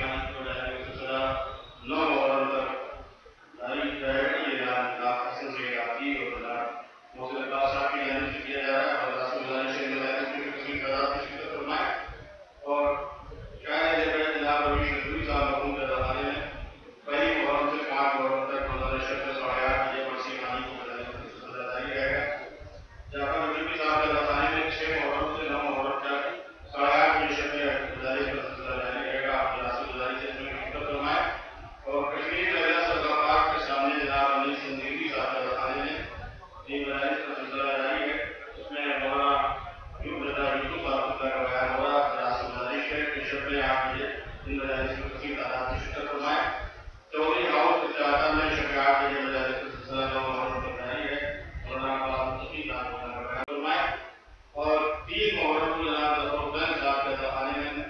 آنے کی وجہ سے سلسلہ 9 محرم تک جاری رہے گا. یہ اعلان جناب حسن سید آتی اور جناب محسن اللہ صاحب کی جانب سے کیا جا رہا ہے. اور رسول اللہ صلی اللہ علیہ وسلم کی تقسیم کرا تشریف فرمائے. اور شاید یہ جناب روی شکوری صاحب مرحوم کے زمانے میں پہلی محرم سے 5 محرم تک منظر شکل 8:30 بجے برسی خانی کو بجانے کا سلسلہ جاری رہے گا. جعفر رجوی صاحب کے زمانے میں 6 محرم سے 9 محرم تک 8:30 بجے شکل گزاری کا سلسلہ جاری رہے گا. آپ رسول گزاری سے اس میں خدمت فرمائے. اور کشمیر لہجہ سرکار پاک کے سامنے جناب انیل سندگی صاحب کے زمانے میں 3 مجالس کا سلسلہ جاری ہے. اس میں مولانا یوسف صاحب کا بیان ہو رہا ہے. رسول گزارش ہے کہ شکل 8 بجے ان مجالس میں کثیر تعداد میں شرکت فرمائے. چودھری ہاؤس کے چاہتا میں شکل 8 بجے مجالس کا سلسلہ 9 محرم تک جاری ہے. مولانا عباس مصطفی صاحب کا بیان فرمائے. اور 3 محرم کو جناب ظفر حسین صاحب کے زمانے میں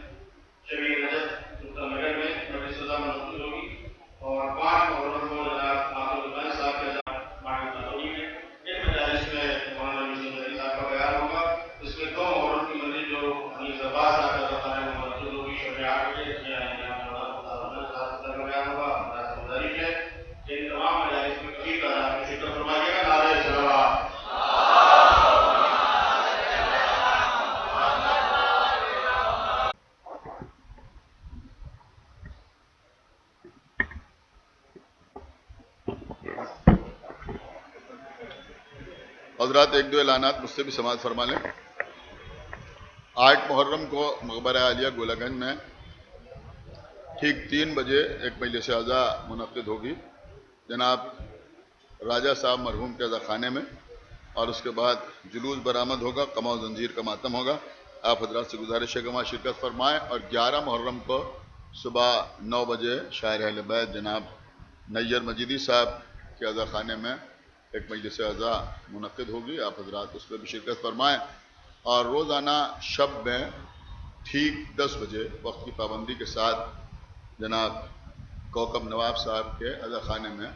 شبیر نجف سلطان نگر میں مجلس سزا منعقد ہوگی. اور 5 محرم کو جناب ناصر حسین صاحب کے ماڈل تنوری میں ان مجالس میں مولانا یوسف علی صاحب کا بیان ہوگا. اس میں 2 محرم کی منزل جو حنیف عباس صاحب کا زمانے میں منعقد ہوگی شب 8 بجے. اس میں مولانا صاحب کا بیان ہوگا. ہمارا گزارش ہے کہ ان تمام مجالس میں کثیر تعداد میں شرکت فرمائیے گا. نعرہ صلوات. حضرات ایک دو اعلانات مجھ سے بھی سماعت فرما لیں. 8 محرم کو مقبرہ عالیہ گولہ گنج میں ٹھیک 3 بجے ایک مجلس عزا منعقد ہوگی جناب راجہ صاحب مرحوم کے عزا خانے میں. اور اس کے بعد جلوس برآمد ہوگا, قمع و زنجیر کا ماتم ہوگا. آپ حضرات سے گزارش ہے کہ وہاں شرکت فرمائیں. اور 11 محرم کو صبح 9 بجے شاعر اہل بیت جناب نیر مجیدی صاحب کے عزا خانے میں ایک مجلس عزا منعقد ہوگی. آپ حضرات اس میں بھی شرکت فرمائیں. اور روزانہ شب میں ٹھیک 10 بجے وقت کی پابندی کے ساتھ جناب کوکب نواب صاحب کے عزا خانے میں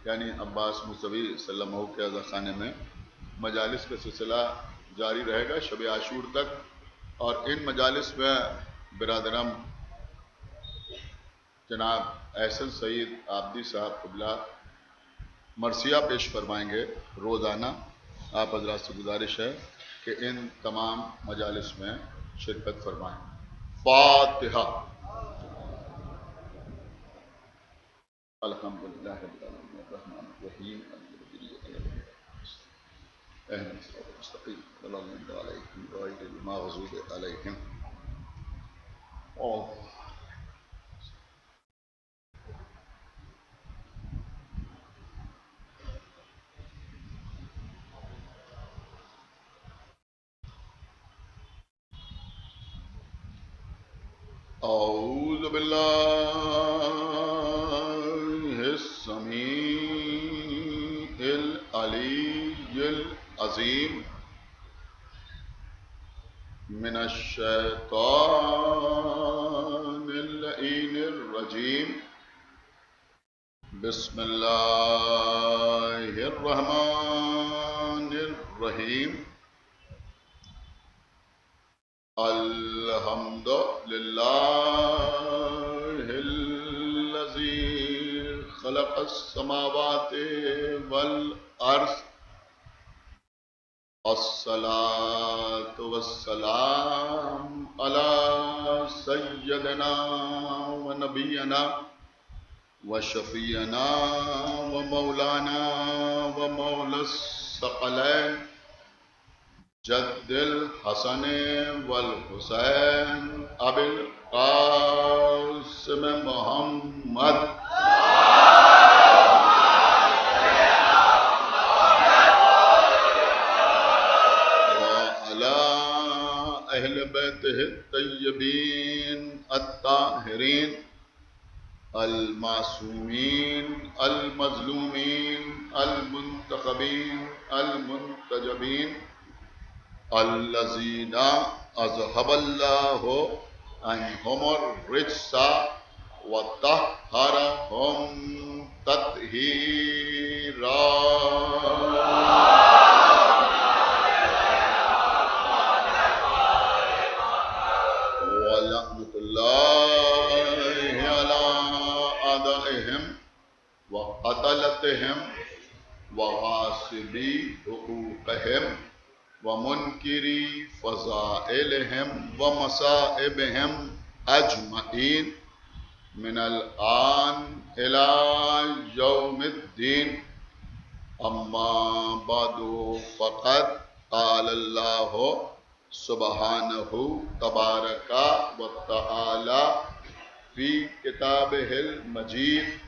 یعنی عباس موسوی صلی اللہ علیہ کے عزا خانے میں مجالس کا سلسلہ جاری رہے گا شب عاشور تک. اور ان مجالس میں برادرم جناب احسن سعید عابدی صاحب قبلہ مرثیہ پیش فرمائیں گے روزانہ. آپ حضرات سے گزارش ہے کہ ان تمام مجالس میں شرکت فرمائیں. فاتحہ. الحمدللہ رب العالمین الرحمن الرحیم اهدنا الصراط المستقيم صراط الذين أنعمت عليهم غير المغضوب عليهم. أعوذ بالله السميع العلي العظيم من الشيطان اللعين الرجيم. بسم الله الرحمن الرحيم. الحمد لله الذي خلق السماوات والأرض. الصلاة والسلام على سيدنا ونبينا وشفيعنا ومولانا ومولى الثقلين جد الحسن والحسين أبي القاسم محمد وعلى أهل بيته الطيبين الطاهرين المعصومين المظلومين المنتخبين المنتجبين الذين أذهب الله عنهم الرجس وطهرهم تطهيرا. ولعنة الله اموالهم وقتلتهم وغاصبي حقوقهم ومنكري فضائلهم ومصائبهم أجمعين من الآن إلى يوم الدين. أما بعد فقد قال الله سبحانه تبارك وتعالى في كتابه المجيد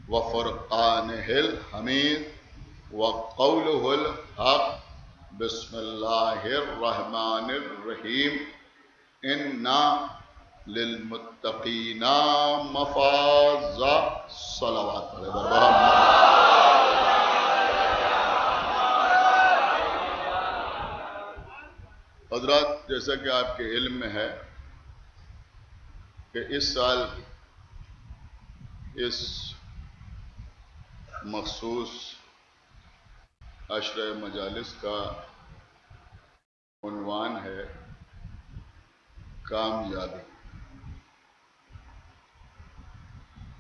وفرقانه الحميد وقوله الحق. بسم الله الرحمن الرحيم. إنا للمتقين مفازا. صلوات حضرات، جیسا کہ آپ کے علم میں ہے کہ اس سال اس مخصوص عشرہ مجالس کا عنوان ہے کامیابی.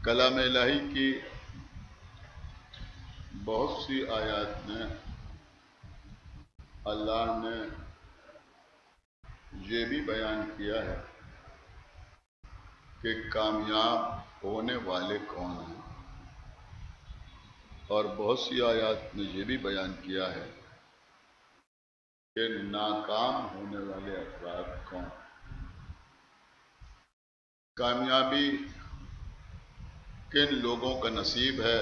کلام الہی کی بہت سی آیات میں اللہ نے یہ بھی بیان کیا ہے کہ کامیاب ہونے والے کون ہیں، اور بہت سی آیات میں یہ بھی بیان کیا ہے کہ ناکام ہونے والے افراد کون. کامیابی کن لوگوں کا نصیب ہے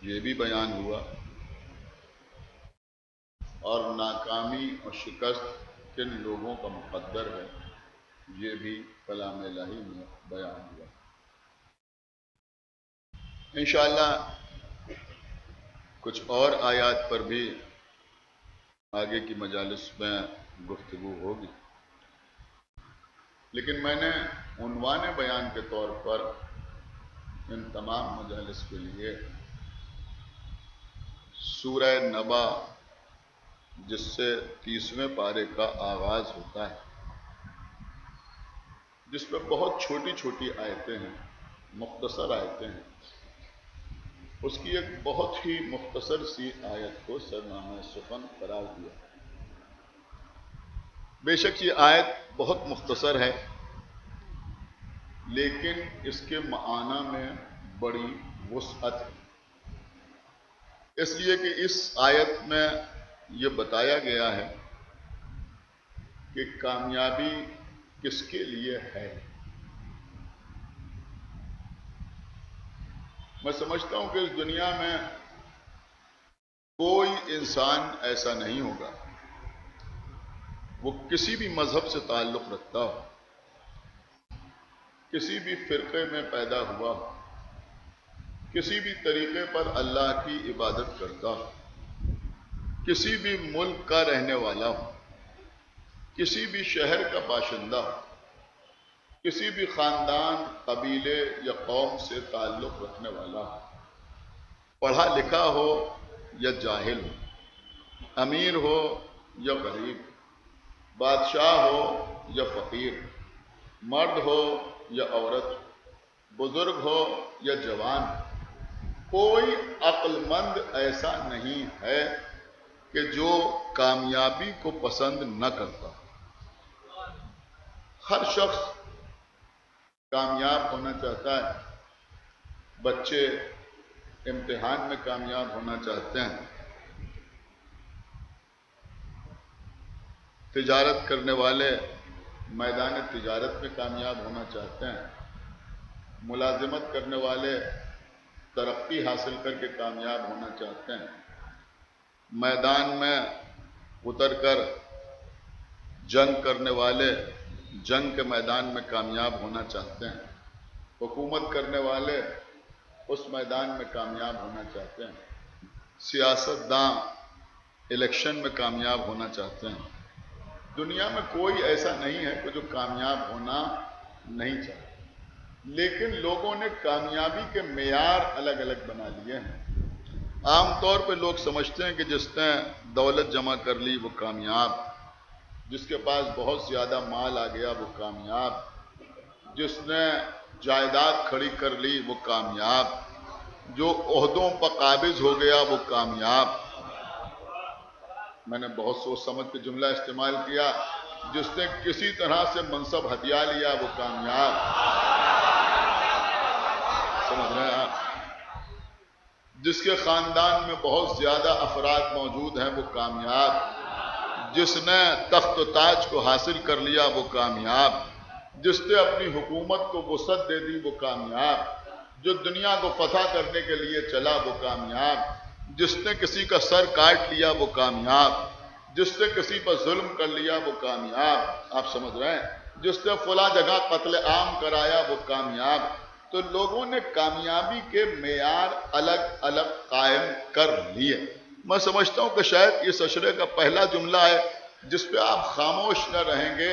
یہ بھی بیان ہوا، اور ناکامی اور شکست کن لوگوں کا مقدر ہے یہ بھی کلام الہی میں بیان ہوا. انشاءاللہ کچھ اور آیات پر بھی آگے کی مجالس میں گفتگو ہوگی، لیکن میں نے عنوان بیان کے طور پر ان تمام مجالس کے لیے سورہ نبا، جس سے 30ویں پارے کا آغاز ہوتا ہے، جس میں بہت چھوٹی چھوٹی آیتیں ہیں، مختصر آیتیں ہیں، اس کی ایک بہت ہی مختصر سی آیت کو سرنامہ سخن قرار دیا. بے شک یہ آیت بہت مختصر ہے، لیکن اس کے معنی میں بڑی وسعت ہے، اس لیے کہ اس آیت میں یہ بتایا گیا ہے کہ کامیابی کس کے لیے ہے. میں سمجھتا ہوں کہ اس دنیا میں کوئی انسان ایسا نہیں ہوگا، وہ کسی بھی مذہب سے تعلق رکھتا ہو، کسی بھی فرقے میں پیدا ہوا ہو، کسی بھی طریقے پر اللہ کی عبادت کرتا ہو، کسی بھی ملک کا رہنے والا ہو، کسی بھی شہر کا باشندہ ہو، کسی بھی خاندان، قبیلے یا قوم سے تعلق رکھنے والا ہو، پڑھا لکھا ہو یا جاہل ہو، امیر ہو یا غریب، بادشاہ ہو یا فقیر، مرد ہو یا عورت، بزرگ ہو یا جوان، کوئی عقل مند ایسا نہیں ہے کہ جو کامیابی کو پسند نہ کرتا. ہر شخص کامیاب ہونا چاہتا ہے. بچے امتحان میں کامیاب ہونا چاہتے ہیں، تجارت کرنے والے میدان تجارت میں کامیاب ہونا چاہتے ہیں، ملازمت کرنے والے ترقی حاصل کر کے کامیاب ہونا چاہتے ہیں، میدان میں اتر کر جنگ کرنے والے جنگ کے میدان میں کامیاب ہونا چاہتے ہیں، حکومت کرنے والے اس میدان میں کامیاب ہونا چاہتے ہیں، سیاست داں الیکشن میں کامیاب ہونا چاہتے ہیں. دنیا میں کوئی ایسا نہیں ہے کہ جو کامیاب ہونا نہیں چاہتا، لیکن لوگوں نے کامیابی کے معیار الگ الگ بنا لیے ہیں. عام طور پہ لوگ سمجھتے ہیں کہ جس نے دولت جمع کر لی وہ کامیاب، جس کے پاس بہت زیادہ مال آ گیا وہ کامیاب، جس نے جائیداد کھڑی کر لی وہ کامیاب، جو عہدوں پر قابض ہو گیا وہ کامیاب۔ میں نے بہت سوچ سمجھ کے جملہ استعمال کیا، جس نے کسی طرح سے منصب ہتھیا لیا وہ کامیاب۔ سمجھ رہے ہیں آپ؟ جس کے خاندان میں بہت زیادہ افراد موجود ہیں وہ کامیاب، جس نے تخت و تاج کو حاصل کر لیا وہ کامیاب، جس نے اپنی حکومت کو وسعت دے دی وہ کامیاب، جو دنیا کو فتح کرنے کے لیے چلا وہ کامیاب، جس نے کسی کا سر کاٹ لیا وہ کامیاب، جس نے کسی پر ظلم کر لیا وہ کامیاب۔ آپ سمجھ رہے ہیں؟ جس نے فلاں جگہ قتل عام کرایا وہ کامیاب۔ تو لوگوں نے کامیابی کے معیار الگ الگ قائم کر لیے۔ میں سمجھتا ہوں کہ شاید اس اشرے کا پہلا جملہ ہے جس پہ آپ خاموش نہ رہیں گے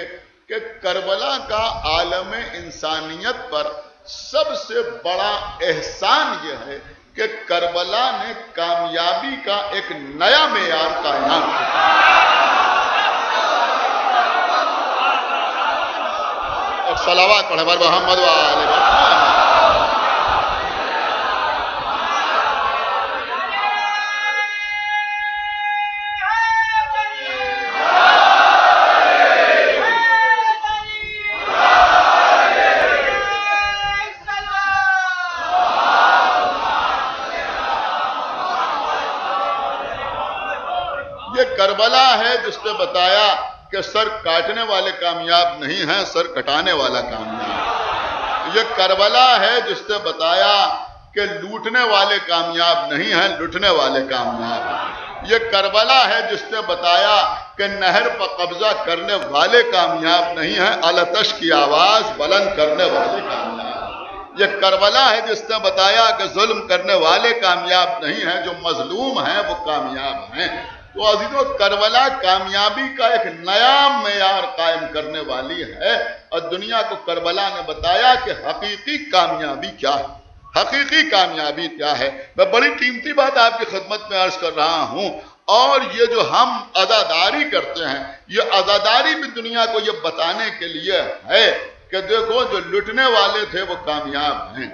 کہ کربلا کا عالم انسانیت پر سب سے بڑا احسان یہ ہے کہ کربلا نے کامیابی کا ایک نیا معیار قائم کیا۔ ایک صلوات پڑھیں بر محمد و آل محمد۔ کربلا ہے جس نے بتایا کہ سر کاٹنے والے کامیاب نہیں ہیں، سر کٹانے والا کامیاب۔ یہ کربلا ہے جس نے بتایا کہ لوٹنے والے کامیاب نہیں ہیں، لوٹنے والے کامیاب۔ یہ کربلا ہے جس نے بتایا کہ نہر پر قبضہ کرنے والے کامیاب نہیں ہیں، التش کی آواز بلند کرنے والے کامیاب۔ یہ کربلا ہے جس نے بتایا کہ ظلم کرنے والے کامیاب نہیں ہیں، جو مظلوم ہیں وہ کامیاب ہیں۔ تو عزیزو، کربلا کامیابی کا ایک نیا معیار قائم کرنے والی ہے، اور دنیا کو کربلا نے بتایا کہ حقیقی کامیابی کیا ہے، حقیقی کامیابی کیا ہے۔ میں بڑی قیمتی بات آپ کی خدمت میں عرض کر رہا ہوں، اور یہ جو ہم عزاداری کرتے ہیں، یہ عزاداری بھی دنیا کو یہ بتانے کے لیے ہے کہ دیکھو جو لٹنے والے تھے وہ کامیاب ہیں۔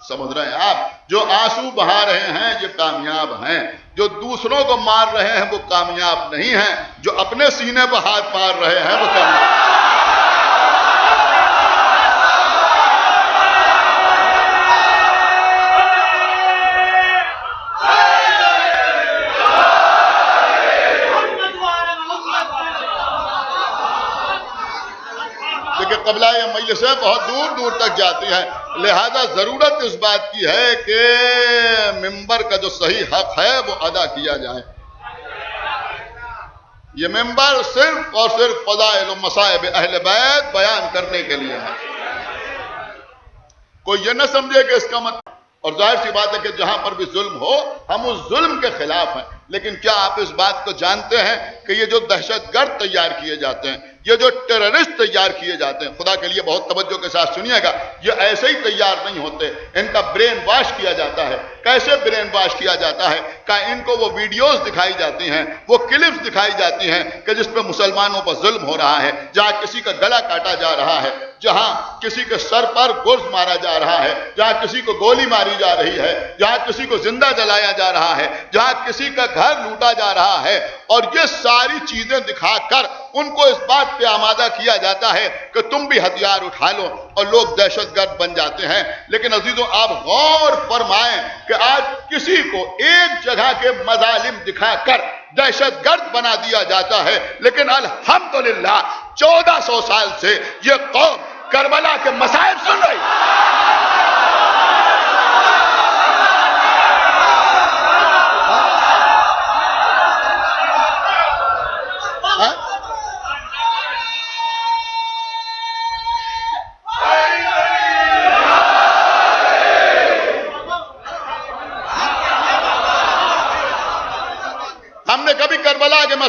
سمجھ رہے ہیں آپ؟ جو آنسو بہا رہے ہیں یہ کامیاب ہیں، جو دوسروں کو مار رہے ہیں وہ کامیاب نہیں ہیں، جو اپنے سینے پر ہاتھ مار رہے ہیں وہ کامیاب ہیں۔ قبلہ یہ مجلسیں بہت دور دور تک جاتی ہیں، لہذا ضرورت اس بات کی ہے کہ ممبر کا جو صحیح حق ہے وہ ادا کیا جائے۔ یہ ممبر صرف اور صرف فضائل و مصائب اہل بیت بیان کرنے کے لیے ہے۔ کوئی یہ نہ سمجھے کہ اس کا مطلب، اور ظاہر سی بات ہے کہ جہاں پر بھی ظلم ہو ہم اس ظلم کے خلاف ہیں، لیکن کیا آپ اس بات کو جانتے ہیں کہ یہ جو دہشت گرد تیار کیے جاتے ہیں، یہ جو ٹیررسٹ تیار کیے جاتے ہیں، خدا کے لیے بہت توجہ کے ساتھ سنیے گا، یہ ایسے ہی تیار نہیں ہوتے، ان کا برین واش کیا جاتا ہے۔ کیسے برین واش کیا جاتا ہے؟ کہ ان کو وہ ویڈیوز دکھائی جاتی ہیں، وہ کلپس دکھائی جاتی ہیں کہ جس پہ مسلمانوں پر ظلم ہو رہا ہے، جہاں کسی کا گلا کاٹا جا رہا ہے، جہاں کسی کے سر پر گرز مارا جا رہا ہے، جہاں کسی کو گولی ماری جا رہی ہے، جہاں کسی کو زندہ جلایا جا رہا ہے، جہاں کسی کا گھر لوٹا جا رہا ہے، اور یہ ساری چیزیں دکھا کر ان کو اس بات پہ آمادہ کیا جاتا ہے کہ تم بھی ہتھیار اٹھا لو، اور لوگ دہشت گرد بن جاتے ہیں۔ لیکن عزیزوں، آپ غور فرمائیں کہ آج کسی کو ایک جگہ کے مظالم دکھا کر دہشت گرد بنا دیا جاتا ہے، لیکن الحمدللہ 1400 سال سے یہ قوم کربلا کے مصائب سن رہی ہے۔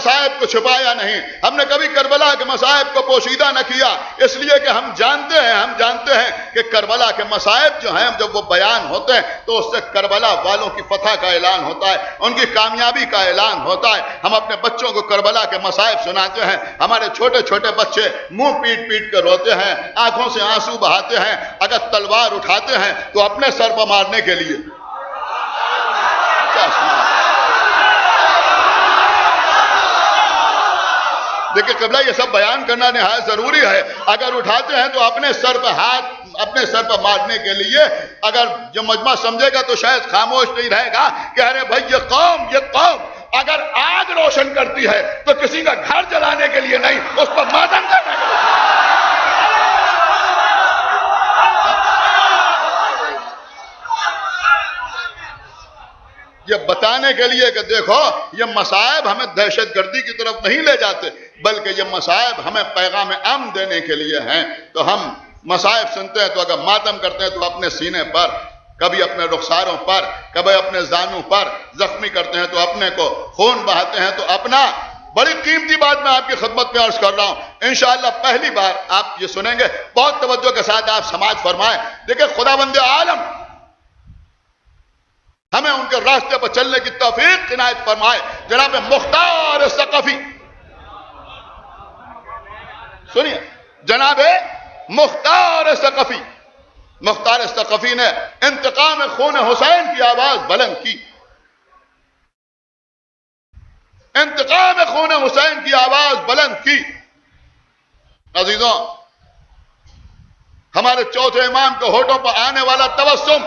مصائب کو چھپایا نہیں، ہم نے کبھی کربلا کے مصائب کو پوشیدہ نہ کیا، اس لیے کہ ہم جانتے ہیں کہ کربلا کے مصائب جو ہیں جب وہ بیان ہوتے ہیں تو اس سے کربلا والوں کی فتح کا اعلان ہوتا ہے، ان کی کامیابی کا اعلان ہوتا ہے۔ ہم اپنے بچوں کو کربلا کے مصائب سناتے ہیں، ہمارے چھوٹے چھوٹے بچے منہ پیٹ پیٹ کر روتے ہیں، آنکھوں سے آنسو بہاتے ہیں، اگر تلوار اٹھاتے ہیں تو اپنے سر پر مارنے کے لیے۔ دیکھیں قبلہ یہ سب بیان کرنا نہایت ضروری ہے، اگر اٹھاتے ہیں تو اپنے سر پر ہاتھ اپنے سر پر مارنے کے لیے۔ اگر جو مجمع سمجھے گا تو شاید خاموش نہیں رہے گا کہ ارے بھائی یہ قوم اگر آگ روشن کرتی ہے تو کسی کا گھر جلانے کے لیے نہیں، اس پر ماتم کرنے کے لیے۔ یہ بتانے کے لیے کہ دیکھو یہ مصائب ہمیں دہشت گردی کی طرف نہیں لے جاتے، بلکہ یہ مصائب ہمیں پیغام امن دینے کے لیے ہیں۔ تو ہم مصائب سنتے ہیں تو اگر ماتم کرتے ہیں تو اپنے سینے پر، کبھی اپنے رخساروں پر، کبھی اپنے زانوں پر زخمی کرتے ہیں تو اپنے کو خون بہاتے ہیں تو اپنا۔ بڑی قیمتی بات میں آپ کی خدمت میں عرض کر رہا ہوں، انشاءاللہ پہلی بار آپ یہ سنیں گے، بہت توجہ کے ساتھ آپ سماعت فرمائیں۔ دیکھیں خداوند عالم ہمیں ان کے راستے پر چلنے کی توفیق عنایت فرمائے۔ جناب مختار ثقفی، سنیے، جناب مختار ثقفی، مختار ثقفی نے انتقام خون حسین کی آواز بلند کی، انتقام خون حسین کی آواز بلند کی۔ عزیزوں، ہمارے چوتھے امام کے ہونٹوں پر آنے والا تبسم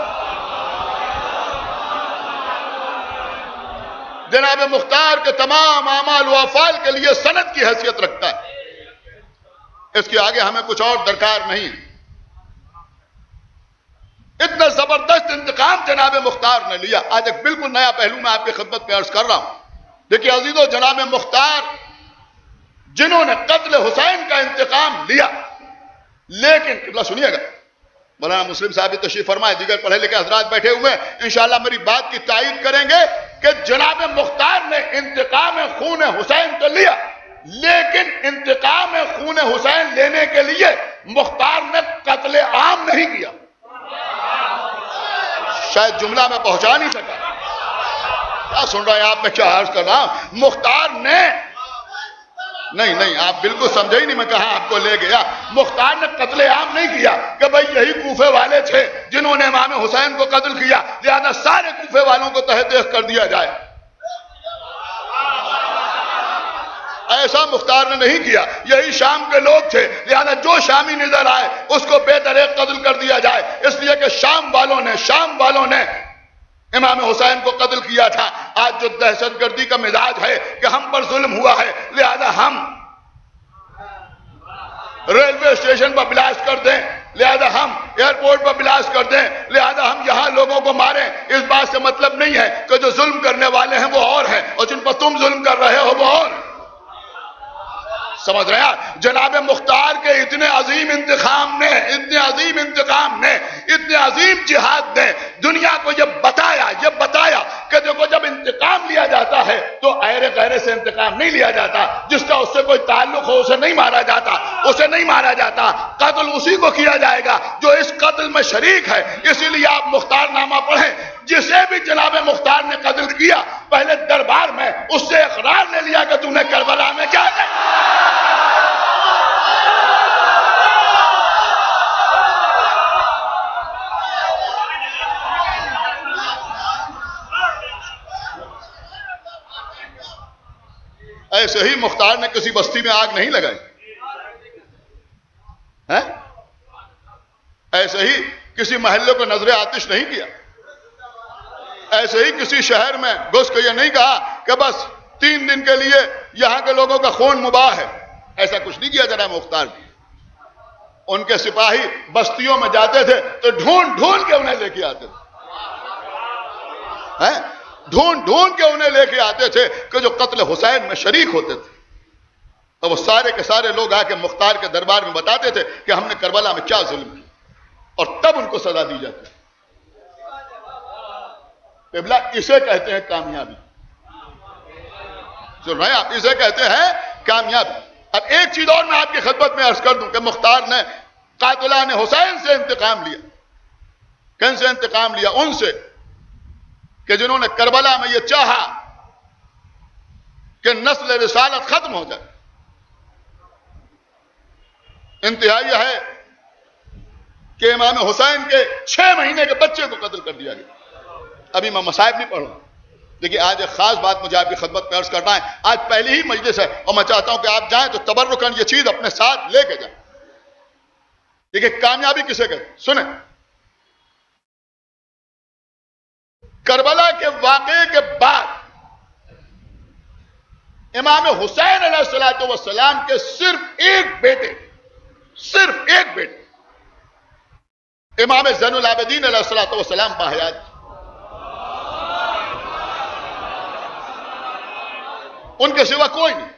جناب مختار کے تمام اعمال و افعال کے لیے سند کی حیثیت رکھتا ہے، اس کے آگے ہمیں کچھ اور درکار نہیں۔ اتنا زبردست انتقام جناب مختار نے لیا۔ آج ایک بالکل نیا پہلو میں آپ کی خدمت میں عرض کر رہا ہوں۔ دیکھیے عزیزو، جناب مختار جنہوں نے قتل حسین کا انتقام لیا، لیکن قبلہ سنیے گا، مولانا مسلم صاحب تشریف فرمائے، دیگر پڑھے لکھے حضرات بیٹھے ہوئے ہیں، انشاءاللہ میری بات کی تائید کریں گے کہ جناب مختار نے انتقام خون حسین تو لیا، لیکن انتقام خون حسین لینے کے لیے مختار نے قتل عام نہیں کیا۔ شاید جملہ میں پہنچا نہیں سکا، کیا سن رہے ہیں آپ؟ میں کیا عرض کر رہا ہوں؟ مختار نے نہیں آپ بالکل سمجھے ہی نہیں، میں کہاں آپ کو لے گیا۔ مختار نے قتل عام نہیں کیا کہ بھئی یہی کوفے والے تھے جنہوں نے امام حسین کو قتل کیا، لہذا سارے کوفے والوں کو تحت دیکھ کر دیا جائے۔ ایسا مختار نے نہیں کیا، یہی شام کے لوگ تھے، لہذا جو شامی نظر آئے اس کو بے دریغ قتل کر دیا جائے، اس لیے کہ شام والوں نے امام حسین کو قتل کیا تھا۔ آج جو دہشت گردی کا مزاج ہے کہ ہم پر ظلم ہوا ہے، لہذا ہم ریلوے اسٹیشن پر بلاسٹ کر دیں، لہذا ہم ایئرپورٹ پر بلاسٹ کر دیں، لہذا ہم یہاں لوگوں کو ماریں۔ اس بات سے مطلب نہیں ہے کہ جو ظلم کرنے والے ہیں وہ اور ہیں اور جن پر تم ظلم کر رہے ہو وہ اور۔ سمجھ رہے ہیں؟ جناب مختار کے اتنے عظیم انتقام نے، اتنے عظیم جہاد نے دنیا کو یہ بتایا کہ دیکھو جب انتقام لیا جاتا ہے تو ایرے غیرے سے انتقام نہیں لیا جاتا، جس کا اس سے کوئی تعلق ہو اسے نہیں مارا جاتا، قتل اسی کو کیا جائے گا جو اس قتل میں شریک ہے۔ اسی لیے آپ مختار نامہ پڑھیں، جسے بھی جناب مختار نے قتل کیا پہلے دربار میں اس سے اقرار لے لیا کہ تم نے کربلا میں کیا کیا۔ ایسے ہی مختار نے کسی بستی میں آگ نہیں لگائی، ایسے ہی کسی محلے کو نظر آتش نہیں کیا، ایسے ہی کسی شہر میں گھس کے یہ نہیں کہا کہ بس 3 دن کے لیے یہاں کے لوگوں کا خون مباح ہے، ایسا کچھ نہیں کیا جناب مختار نے۔ ان کے سپاہی بستیوں میں جاتے تھے تو ڈھونڈ کے انہیں لے کے آتے تھے، ڈھونڈ کے انہیں لے کے آتے تھے کہ جو قتل حسین میں شریک ہوتے تھے، تو وہ سارے کے سارے لوگ آ کے مختار کے دربار میں بتاتے تھے کہ ہم نے کربلا میں کیا ظلم کیا، اور تب ان کو سزا دی جاتی ہے۔ قبلہ اسے کہتے ہیں کامیابی۔ سن رہے ہیں آپ؟ اسے کہتے ہیں کامیاب. اب ایک چیز اور میں آپ کی خدمت میں عرض کر دوں کہ مختار نے قاتلان حسین سے انتقام لیا. کن سے انتقام لیا؟ ان سے کہ جنہوں نے کربلا میں یہ چاہا کہ نسل رسالت ختم ہو جائے. انتہا یہ ہے کہ امام حسین کے 6 مہینے کے بچے کو قتل کر دیا گیا. ابھی میں مصائب نہیں پڑھ رہا ہوں، لیکن آج ایک خاص بات مجھے آپ کی خدمت میں عرض کرنا ہے. آج پہلی ہی مجلس ہے اور میں چاہتا ہوں کہ آپ جائیں تو تبرکاً یہ چیز اپنے ساتھ لے کے جائیں. دیکھیں کامیابی کسے کہتے؟ سنیں، کربلا کے واقعے کے بعد امام حسین علیہ السلام کے صرف ایک بیٹے امام زین العابدین علیہ السلام باحیات. ان کے سوا کوئی نہیں.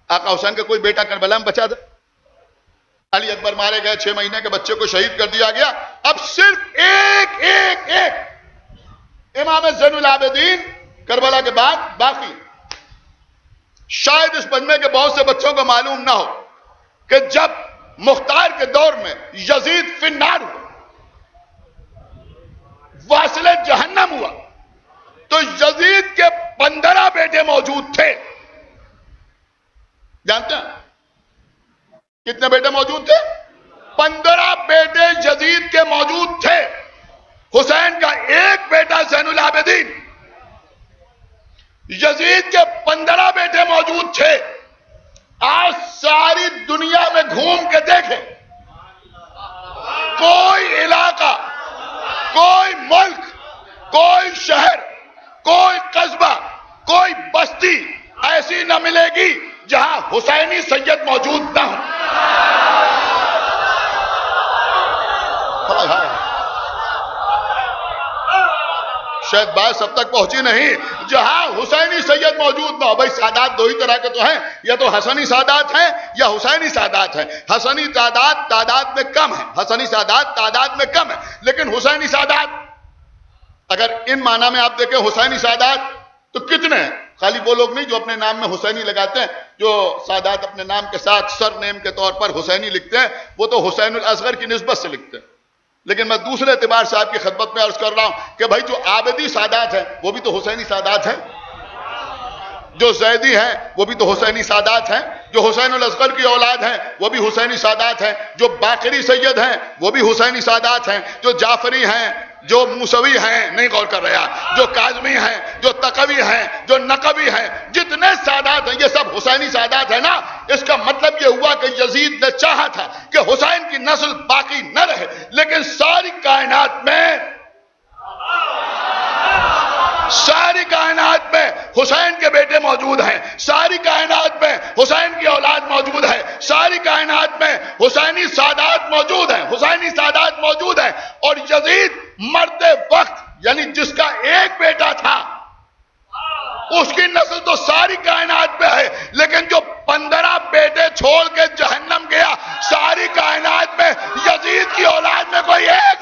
آقا حسین کا کوئی بیٹا کربلا میں بچا تھا؟ علی اکبر مارے گئے، 6 مہینے کے بچے کو شہید کر دیا گیا. اب صرف ایک امام زین العابدین کربلا کے بعد باقی. شاید اس مجمع کے بہت سے بچوں کو معلوم نہ ہو کہ جب مختار کے دور میں یزید فی النار ہوا، واصل جہنم ہوا، تو یزید کے 15 بیٹے موجود تھے. جانتے ہیں کتنے بیٹے موجود تھے؟ 15 بیٹے یزید کے موجود تھے. حسین کا ایک بیٹا زین العابدین، یزید کے 15 بیٹے موجود تھے. آج ساری دنیا میں گھوم کے دیکھیں، کوئی علاقہ، کوئی ملک، کوئی شہر، کوئی قصبہ، کوئی بستی ایسی نہ ملے گی جہاں حسینی سید موجود نہ ہو. شاید بات سب تک پہنچی نہیں. جہاں حسینی سید موجود نہ ہو. بھائی سادات دو ہی طرح کے تو ہیں، یا تو حسنی سادات ہیں یا حسینی سادات ہیں. حسنی سادات تعداد میں کم ہے، حسنی سادات تعداد میں کم ہے، لیکن حسینی سادات اگر ان معنی میں آپ دیکھیں حسینی سادات تو کتنے ہیں؟ خالی وہ لوگ نہیں جو اپنے نام میں حسینی لگاتے ہیں، جو سادات اپنے نام کے ساتھ سر نیم کے طور پر حسینی لکھتے ہیں، وہ تو حسین الاصغر کی نسبت سے لکھتے ہیں. لیکن میں دوسرے اعتبار سے آپ کی خدمت میں عرض کر رہا ہوں کہ بھائی جو عابدی سادات ہیں وہ بھی تو حسینی سادات ہیں، جو زیدی ہیں وہ بھی تو حسینی سادات ہیں، جو حسین الاصغر کی اولاد ہیں وہ بھی حسینی سادات ہیں، جو باقری سید ہیں وہ بھی حسینی سادات ہیں، جو جعفری ہیں، جو موسوی ہیں، نہیں غور کر رہا، جو کاظمی ہیں، جو تقوی ہیں، جو نقوی ہیں، جتنے سادات ہیں یہ سب حسینی سادات ہیں نا. اس کا مطلب یہ ہوا کہ یزید نے چاہا تھا کہ حسین کی نسل باقی نہ رہے، لیکن ساری کائنات میں حسین کے بیٹے موجود ہیں، ساری کائنات میں حسین کی اولاد موجود ہے، ساری کائنات میں حسینی سادات موجود ہیں، حسینی سادات موجود ہیں. اور یزید مرتے وقت یعنی جس کا ایک بیٹا تھا اس کی نسل تو ساری کائنات میں ہے، لیکن جو 15 بیٹے چھوڑ کے جہنم گیا، ساری کائنات میں یزید کی اولاد میں کوئی ایک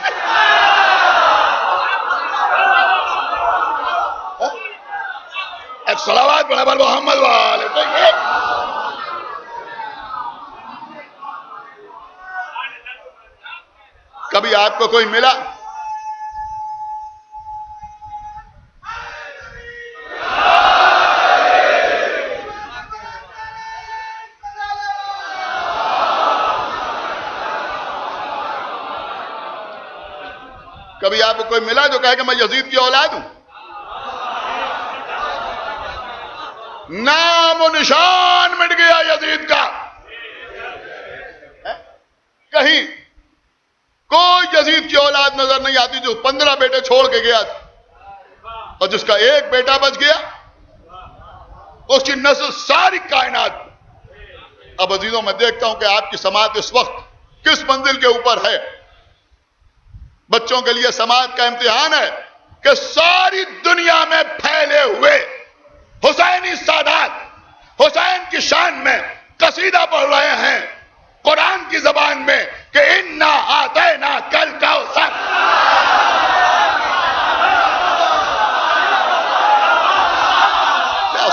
صلوات پڑھا پر محمد والے تو ایک. کبھی آپ کو کوئی ملا کبھی آپ کو کوئی ملا جو کہے کہ میں یزید کی اولاد ہوں؟ نام و نشان مٹ گیا یزید کا. کہیں کوئی یزید کی اولاد نظر نہیں آتی جو 15 بیٹے چھوڑ کے گیا تھا، اور جس کا ایک بیٹا بچ گیا اس کی نسل ساری کائنات. اب عزیزوں میں دیکھتا ہوں کہ آپ کی سماعت اس وقت کس منزل کے اوپر ہے. بچوں کے لیے سماعت کا امتحان ہے کہ ساری دنیا میں پھیلے ہوئے حسینی سادات حسین کی شان میں قصیدہ پڑھ رہے ہیں قرآن کی زبان میں کہ انا آتینا کل کوثر. کیا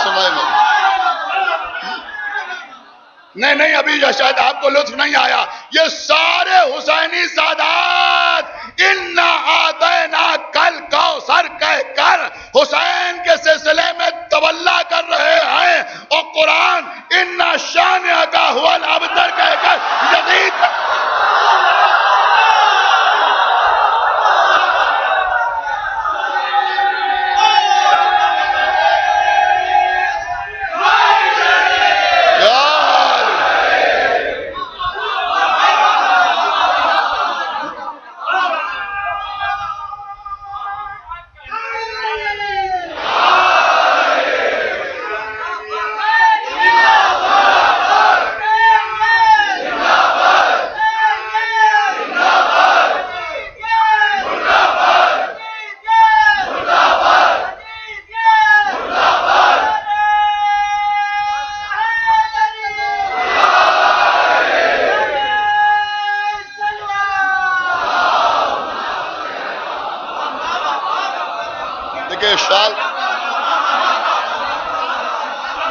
یا شاید آپ کو لطف نہیں آیا، یہ سارے حسینی سادات اِنَّا أَعْطَيْنَا کل کوثر کہہ کر حسین کے سلسلے میں تولا کر رہے ہیں، اور قرآن اِنَّا شَانِئَكَ هُوَ الْأَبْتَرُ کہہ کر یزید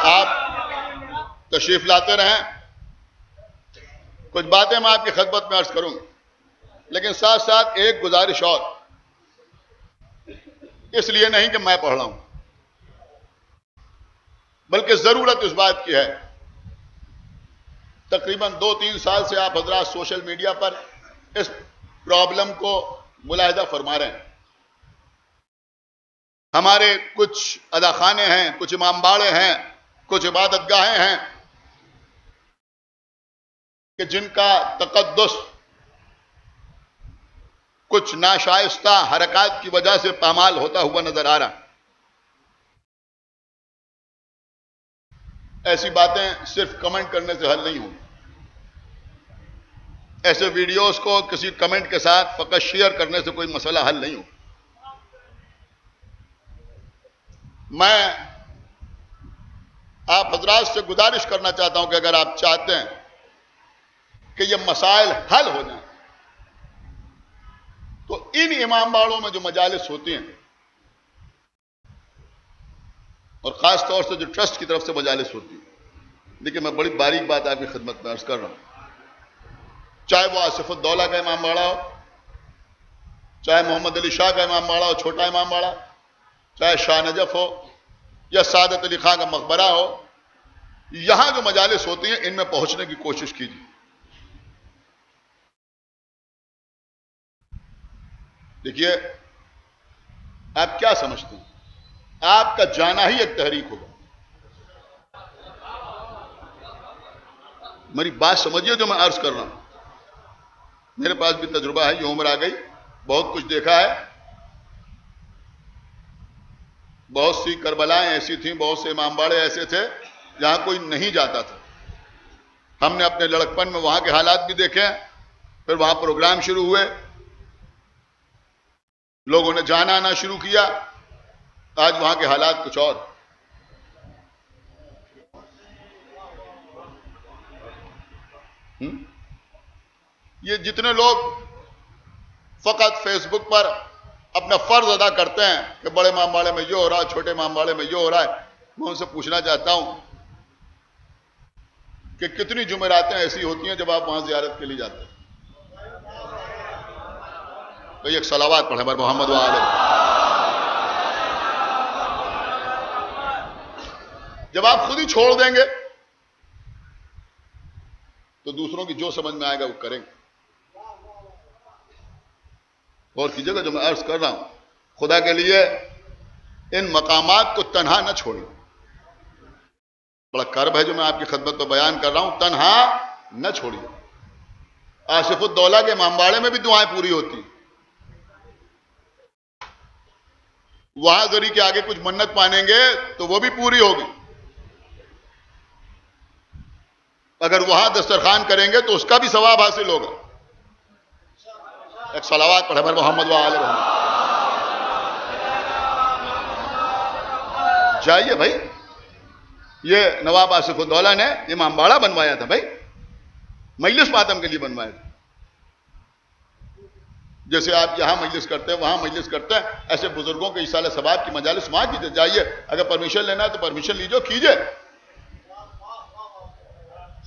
آپ تشریف لاتے رہیں، کچھ باتیں میں آپ کی خدمت میں عرض کروں گا، لیکن ساتھ ساتھ ایک گزارش اور، اس لیے نہیں کہ میں پڑھ رہا ہوں، بلکہ ضرورت اس بات کی ہے۔ تقریباً 2-3 سال سے آپ حضرات سوشل میڈیا پر اس پرابلم کو ملاحظہ فرما رہے ہیں۔ ہمارے کچھ اداخانے ہیں، کچھ امام باڑے ہیں، کچھ عبادت گاہیں ہیں کہ جن کا تقدس کچھ ناشائستہ حرکات کی وجہ سے پامال ہوتا ہوا نظر آ رہا۔ ایسی باتیں صرف کمنٹ کرنے سے حل نہیں ہوں، ایسے ویڈیوز کو کسی کمنٹ کے ساتھ فقط شیئر کرنے سے کوئی مسئلہ حل نہیں ہو۔ میں آپ حضرات سے گزارش کرنا چاہتا ہوں کہ اگر آپ چاہتے ہیں کہ یہ مسائل حل ہو جائیں تو ان امام باڑوں میں جو مجالس ہوتی ہیں، اور خاص طور سے جو ٹرسٹ کی طرف سے مجالس ہوتی ہیں، دیکھیں میں بڑی باریک بات آپ کی خدمت میں عرض کر رہا ہوں، چاہے وہ آصف الدولہ کا امام باڑہ ہو، چاہے محمد علی شاہ کا امام باڑہ ہو، چھوٹا امام باڑہ، چاہے شاہ نجف ہو یا سعادت علی خان کا مقبرہ ہو، یہاں جو مجالس ہوتی ہیں ان میں پہنچنے کی کوشش کیجیے۔ دیکھیے آپ کیا سمجھتے ہیں، آپ کا جانا ہی ایک تحریک ہوگا۔ میری بات سمجھیے جو میں عرض کر رہا ہوں، میرے پاس بھی تجربہ ہے، یہ عمر آ گئی، بہت کچھ دیکھا ہے، بہت سی کربلائیں ایسی تھیں، بہت سے امام باڑے ایسے تھے جہاں کوئی نہیں جاتا تھا۔ ہم نے اپنے لڑکپن میں وہاں کے حالات بھی دیکھے، پھر وہاں پروگرام شروع ہوئے، لوگوں نے جانا آنا شروع کیا، آج وہاں کے حالات کچھ اور۔ یہ جتنے لوگ فقط فیس بک پر اپنا فرض ادا کرتے ہیں کہ بڑے امام باڑے میں یہ ہو رہا ہے، چھوٹے امام باڑے میں یہ ہو رہا ہے، میں ان سے پوچھنا چاہتا ہوں کہ کتنی جمعراتیں ایسی ہوتی ہیں جب آپ وہاں زیارت کے لیے جاتے ہیں؟ تو ایک صلوات پڑھیں بر محمد وآلہ۔ جب آپ خود ہی چھوڑ دیں گے تو دوسروں کی جو سمجھ میں آئے گا وہ کریں گے۔ اور کی جگہ جو میں عرض کر رہا ہوں، خدا کے لیے ان مقامات کو تنہا نہ چھوڑیں۔ بڑا کرب ہے جو میں آپ کی خدمت میں بیان کر رہا ہوں، تنہا نہ چھوڑیں۔ آصف الدولہ کے امام باڑے میں بھی دعائیں پوری ہوتی، وہاں ذری کے آگے کچھ منت مانیں گے تو وہ بھی پوری ہوگی، اگر وہاں دسترخوان کریں گے تو اس کا بھی ثواب حاصل ہوگا۔ ایک صلوات پڑھے بر محمد وآلہ محمد۔ جائیے بھائی، یہ نواب آصف الدولہ نے امام باڑہ بنوایا تھا بھائی، مجلس ماتم کے لیے بنوایا تھا۔ جیسے آپ یہاں مجلس کرتے ہیں، وہاں مجلس کرتے ہیں، ایسے بزرگوں کے ایصال ثواب کی مجالس وہاں کیجیے۔ جائیے، اگر پرمیشن لینا ہے تو پرمیشن لیجیے، کیجیے۔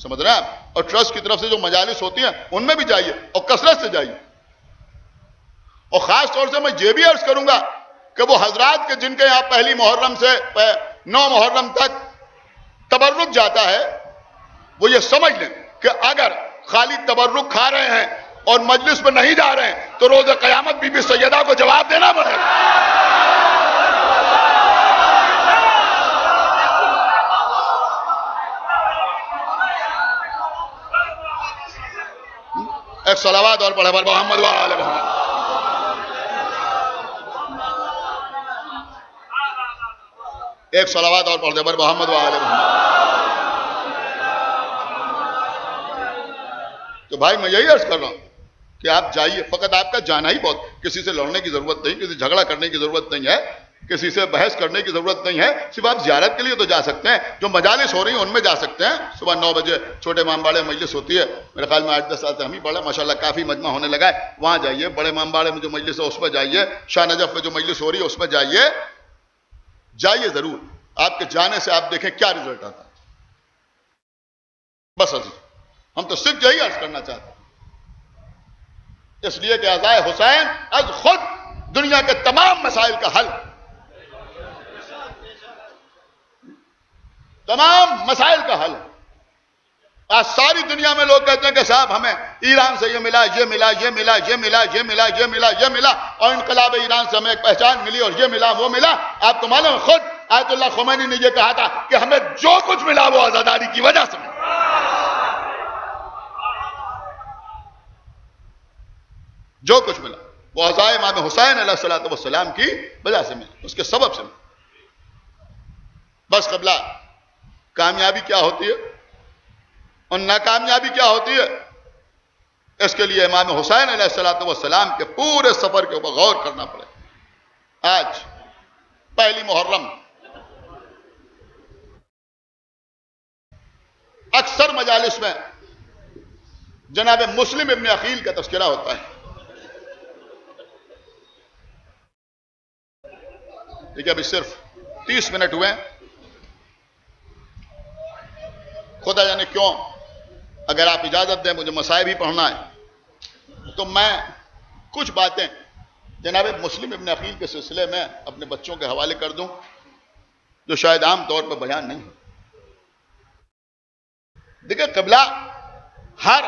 سمجھ رہے ہیں آپ؟ اور ٹرسٹ کی طرف سے جو مجالس ہوتی ہیں ان میں بھی جائیے اور کثرت سے جائیے. اور خاص طور سے میں یہ بھی عرض کروں گا کہ وہ حضرات کے جن کے یہاں پہلی محرم سے 9 محرم تک تبرک جاتا ہے وہ یہ سمجھ لیں کہ اگر خالی تبرک کھا رہے ہیں اور مجلس میں نہیں جا رہے ہیں تو روز قیامت بی بی سیدہ کو جواب دینا پڑے گا. ایک صلوات اور پڑھے بر محمد و آل محمد. ایک صلوات اور پڑھ دے بر محمد و آل محمد. تو بھائی میں یہی عرض کر رہا ہوں کہ آپ جائیے، فقط آپ کا جانا ہی بہت، کسی سے لڑنے کی ضرورت نہیں، کسی سے جھگڑا کرنے کی ضرورت نہیں ہے، کسی سے بحث کرنے کی ضرورت نہیں ہے. صرف آپ زیارت کے لیے تو جا سکتے ہیں، جو مجالس ہو رہی ہیں ان میں جا سکتے ہیں. صبح 9 بجے چھوٹے امام باڑے مجلس ہوتی ہے، میرے خیال میں 8-10 سال سے ہم ہی پڑھے، ماشاءاللہ کافی مجمع ہونے لگا ہے، وہاں جائیے. بڑے امام باڑے میں جو مجلس ہے اس میں جائیے، شاہ نجف میں جو مجلس ہو رہی ہے اس میں جائیے. جائیے ضرور، آپ کے جانے سے آپ دیکھیں کیا رزلٹ آتا ہے. بس عزیز ہم تو صرف یہی عرض کرنا چاہتے ہیں، اس لیے کہ عزائے حسین از خود دنیا کے تمام مسائل کا حل، تمام مسائل کا حل. آج ساری دنیا میں لوگ کہتے ہیں کہ صاحب ہمیں ایران سے یہ ملا، یہ ملا، یہ ملا، یہ ملا، یہ ملا، یہ ملا، یہ ملا، اور انقلاب ایران سے ہمیں ایک پہچان ملی اور یہ ملا وہ ملا. آپ کو معلوم خود آیت اللہ خمینی نے یہ کہا تھا کہ ہمیں جو کچھ ملا وہ آزاداری کی وجہ سے ملا. جو کچھ ملا وہ عزائے امام حسین علیہ الصلوۃ والسلام کی وجہ سے ملا، اس کے سبب سے ملا. بس قبلہ کامیابی کیا ہوتی ہے اور ناکامیابی کیا ہوتی ہے، اس کے لیے امام حسین علیہ الصلوۃ والسلام کے پورے سفر کے اوپر غور کرنا پڑے. آج پہلی محرم اکثر مجالس میں جناب مسلم ابن عقیل کا تذکرہ ہوتا ہے. دیکھیے ابھی صرف 30 منٹ ہوئے ہیں، خدا جانے کیوں، اگر آپ اجازت دیں مجھے مسائب ہی پڑھنا ہے تو میں کچھ باتیں جناب مسلم ابن عقیل کے سلسلے میں اپنے بچوں کے حوالے کر دوں جو شاید عام طور پر بیان نہیں. دیکھیں قبلہ ہر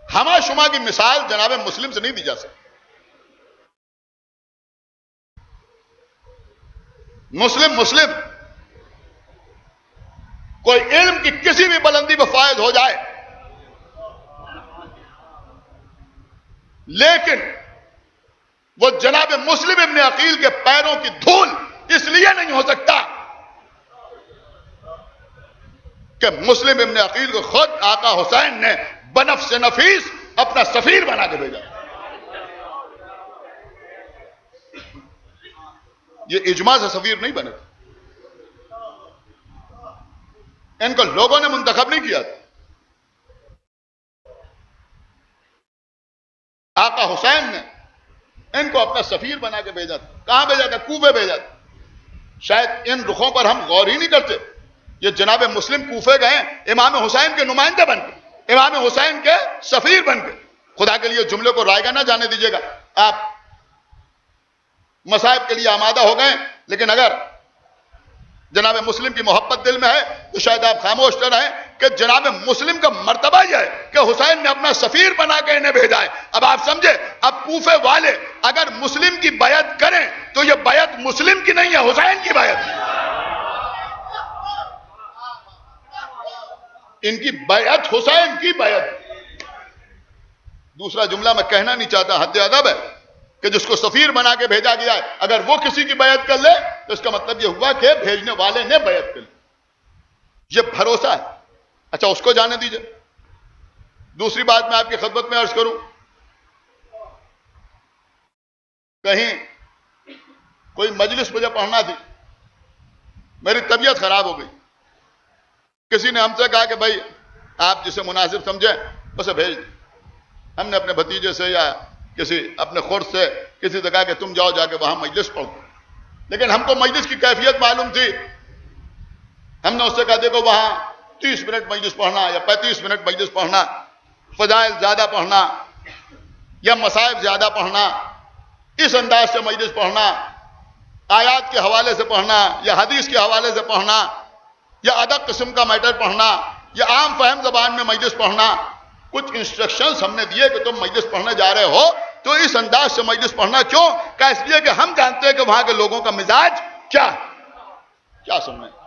ہما شما کی مثال جناب مسلم سے نہیں دی جا سکتی. مسلم کوئی علم کی کسی بھی بلندی میں فائز ہو جائے، لیکن وہ جناب مسلم ابن عقیل کے پیروں کی دھول اس لیے نہیں ہو سکتا کہ مسلم ابن عقیل کو خود آقا حسین نے بنفس نفیس اپنا سفیر بنا کے بھیجا. یہ اجماع سے سفیر نہیں بنے، ان کو لوگوں نے منتخب نہیں کیا. آقا حسین نے ان کو اپنا سفیر بنا کے بھیجا. کہاں بھیجا تھا؟ کوفے بھیجا تھا. شاید ان رخوں پر ہم غور ہی نہیں کرتے. یہ جناب مسلم کوفے گئے امام حسین کے نمائندے بن کے، امام حسین کے سفیر بن کے. خدا کے لیے جملے کو رائے گا نہ جانے دیجیے گا. آپ مصائب کے لیے آمادہ ہو گئے، لیکن اگر جناب مسلم کی محبت دل میں ہے تو شاید آپ خاموش نہ رہیں کہ جناب مسلم کا مرتبہ یہ ہے کہ حسین نے اپنا سفیر بنا کے انہیں بھیجا ہے. اب آپ سمجھے، اب کوفے والے اگر مسلم کی بیعت کریں تو یہ بیعت مسلم کی نہیں ہے، حسین کی بیعت. ان کی بیعت حسین کی بیعت. دوسرا جملہ میں کہنا نہیں چاہتا، حد ادب ہے کہ جس کو سفیر بنا کے بھیجا گیا ہے اگر وہ کسی کی بیعت کر لے تو اس کا مطلب یہ ہوا کہ بھیجنے والے نے بیعت کر لی. یہ بھروسہ ہے. اچھا اس کو جانے دیجئے. دوسری بات میں آپ کی خدمت میں عرض کروں، کہیں کوئی مجلس مجھے پڑھنا تھی، میری طبیعت خراب ہو گئی، کسی نے ہم سے کہا کہ بھائی آپ جسے مناسب سمجھیں اسے بھیج دیں. ہم نے اپنے بھتیجے سے یا کسی اپنے خورد سے کسی سے کہا کہ تم جاؤ جا کے وہاں مجلس پڑھو، لیکن ہم کو مجلس کی کیفیت معلوم تھی. ہم نے اس سے کہا دیکھو وہاں 30 منٹ مجلس پڑھنا یا 35 منٹ مجلس پڑھنا، فضائل زیادہ پڑھنا یا مصائب زیادہ پڑھنا، اس انداز سے مجلس پڑھنا، آیات کے حوالے سے پڑھنا یا حدیث کے حوالے سے پڑھنا یا ادب قسم کا میٹر پڑھنا یا عام فہم زبان میں مجلس پڑھنا، کچھ انسٹرکشنز ہم نے دیے کہ تم مجلس پڑھنے جا رہے ہو تو اس انداز سے مجلس پڑھنا. کیوں؟ کہ اس لیے کہ ہم جانتے ہیں کہ وہاں کے لوگوں کا مزاج کیا سن رہے ہیں.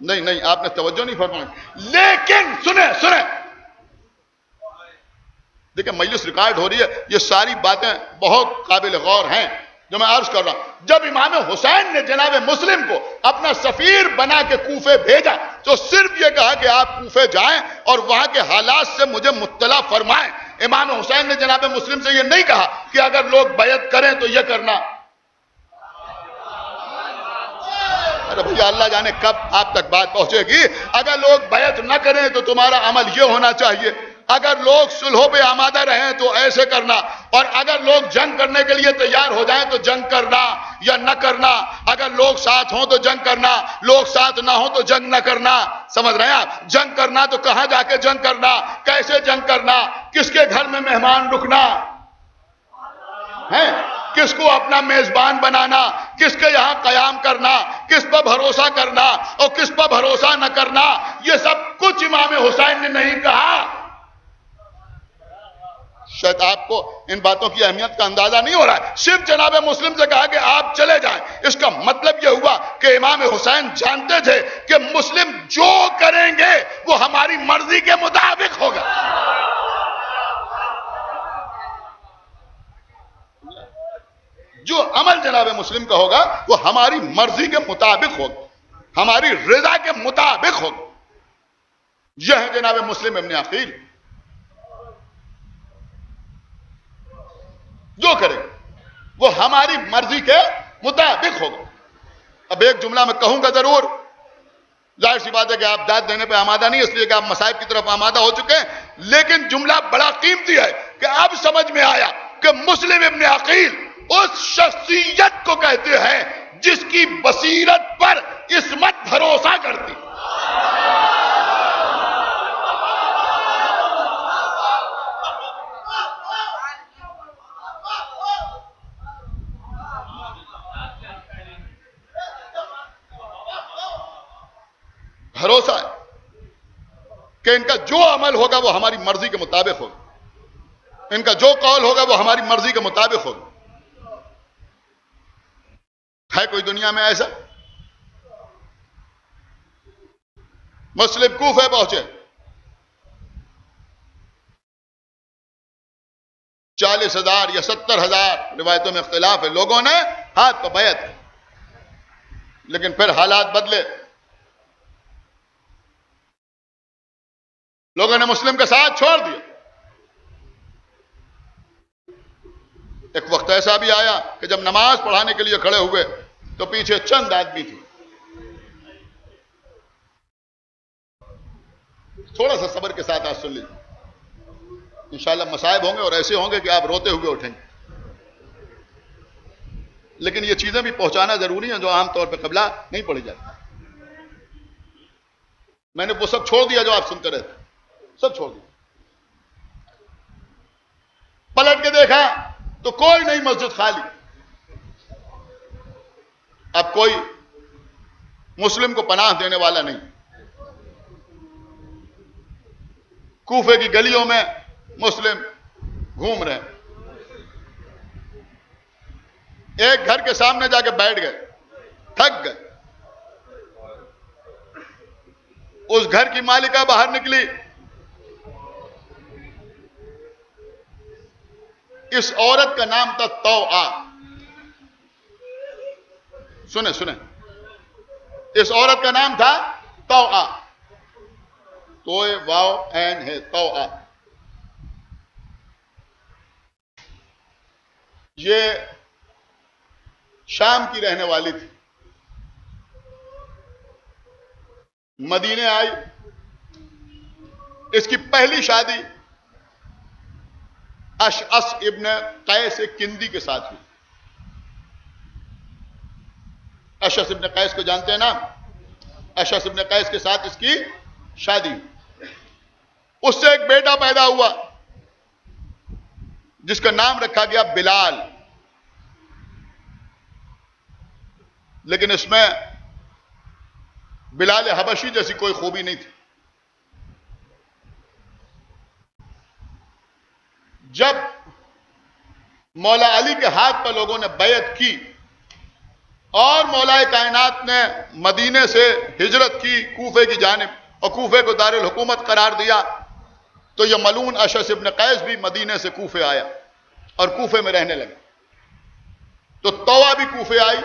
نہیں آپ نے توجہ نہیں فرمائی. لیکن سنیں دیکھیں مجلس ریکارڈ ہو رہی ہے، یہ ساری باتیں بہت قابل غور ہیں جو میں عرض کر رہا ہوں. جب امام حسین نے جناب مسلم کو اپنا سفیر بنا کے کوفے بھیجا تو صرف یہ کہا کہ آپ کوفے جائیں اور وہاں کے حالات سے مجھے مطلع فرمائیں. امام حسین نے جناب مسلم سے یہ نہیں کہا کہ اگر لوگ بیعت کریں تو یہ کرنا. ارے بھیا اللہ جانے کب آپ تک بات پہنچے گی. اگر لوگ بیعت نہ کریں تو تمہارا عمل یہ ہونا چاہیے، اگر لوگ صلحوں پہ آمادہ رہیں تو ایسے کرنا، اور اگر لوگ جنگ کرنے کے لیے تیار ہو جائیں تو جنگ کرنا یا نہ کرنا. اگر لوگ ساتھ ہوں تو جنگ کرنا، لوگ ساتھ نہ ہوں تو جنگ نہ کرنا. سمجھ رہے ہیں آپ؟ جنگ کرنا تو کہاں جا کے جنگ کرنا، کیسے جنگ کرنا، کس کے گھر میں مہمان رکنا ہے، کس کو اپنا میزبان بنانا، کس کے یہاں قیام کرنا، کس پر بھروسہ کرنا اور کس پر بھروسہ نہ کرنا، یہ سب کچھ امام حسین نے نہیں کہا. شاید آپ کو ان باتوں کی اہمیت کا اندازہ نہیں ہو رہا ہے. صرف جناب مسلم سے کہا کہ آپ چلے جائیں. اس کا مطلب یہ ہوا کہ امام حسین جانتے تھے کہ مسلم جو کریں گے وہ ہماری مرضی کے مطابق ہوگا. جو عمل جناب مسلم کا ہوگا وہ ہماری مرضی کے مطابق ہوگا، ہماری رضا کے مطابق ہوگا. یہ ہے جناب مسلم ابن عقیل. جو کرے وہ ہماری مرضی کے مطابق ہوگا. اب ایک جملہ میں کہوں گا ضرور، ظاہر سی بات ہے کہ آپ داد دینے پہ آمادہ نہیں، اس لیے کہ آپ مصائب کی طرف آمادہ ہو چکے ہیں، لیکن جملہ بڑا قیمتی ہے کہ اب سمجھ میں آیا کہ مسلم ابن عقیل اس شخصیت کو کہتے ہیں جس کی بصیرت پر عصمت بھروسہ کرتی. بھروسہ ہے کہ ان کا جو عمل ہوگا وہ ہماری مرضی کے مطابق ہوگا، ان کا جو قول ہوگا وہ ہماری مرضی کے مطابق ہوگا. ہے کوئی دنیا میں ایسا؟ مسلم کوفے پہنچے، 40,000 یا 70,000 روایتوں میں اختلاف ہے، لوگوں نے ہاتھ پہ بیعت کی، لیکن پھر حالات بدلے، لوگوں نے مسلم کے ساتھ چھوڑ دیا. ایک وقت ایسا بھی آیا کہ جب نماز پڑھانے کے لیے کھڑے ہوئے تو پیچھے چند آدمی تھے. تھوڑا سا صبر کے ساتھ آج سن لیجیے، انشاءاللہ مصائب ہوں گے اور ایسے ہوں گے کہ آپ روتے ہوئے اٹھیں گے. لیکن یہ چیزیں بھی پہنچانا ضروری ہیں جو عام طور پہ قبلہ نہیں پڑھی جاتی. میں نے وہ سب چھوڑ دیا جو آپ سنتے رہتے، سب چھوڑ دیا. پلٹ کے دیکھا تو کوئی نہیں، مسجد خالی. اب کوئی مسلم کو پناہ دینے والا نہیں. کوفے کی گلیوں میں مسلم گھوم رہے ہیں. ایک گھر کے سامنے جا کے بیٹھ گئے، تھک گئے. اس گھر کی مالکہ باہر نکلی. اس عورت کا نام تھا توآ. سنیں اس عورت کا نام تھا توآ. توئے واو این ہے، توآ. یہ شام کی رہنے والی تھی. مدینے آئی. اس کی پہلی شادی اشعث ابن قیس کندی کے ساتھ ہوئی. اشعث ابن قیس کو جانتے ہیں نا؟ اشعث ابن قیس کے ساتھ اس کی شادی ہوئی. اس سے ایک بیٹا پیدا ہوا جس کا نام رکھا گیا بلال. لیکن اس میں بلال حبشی جیسی کوئی خوبی نہیں تھی. جب مولا علی کے ہاتھ پر لوگوں نے بیعت کی اور مولا کائنات نے مدینے سے ہجرت کی کوفے کی جانب اور کوفے کو دارالحکومت قرار دیا, تو یہ ملعون اشعث ابن قیس بھی مدینے سے کوفے آیا اور کوفے میں رہنے لگا. تو طوع بھی کوفے آئی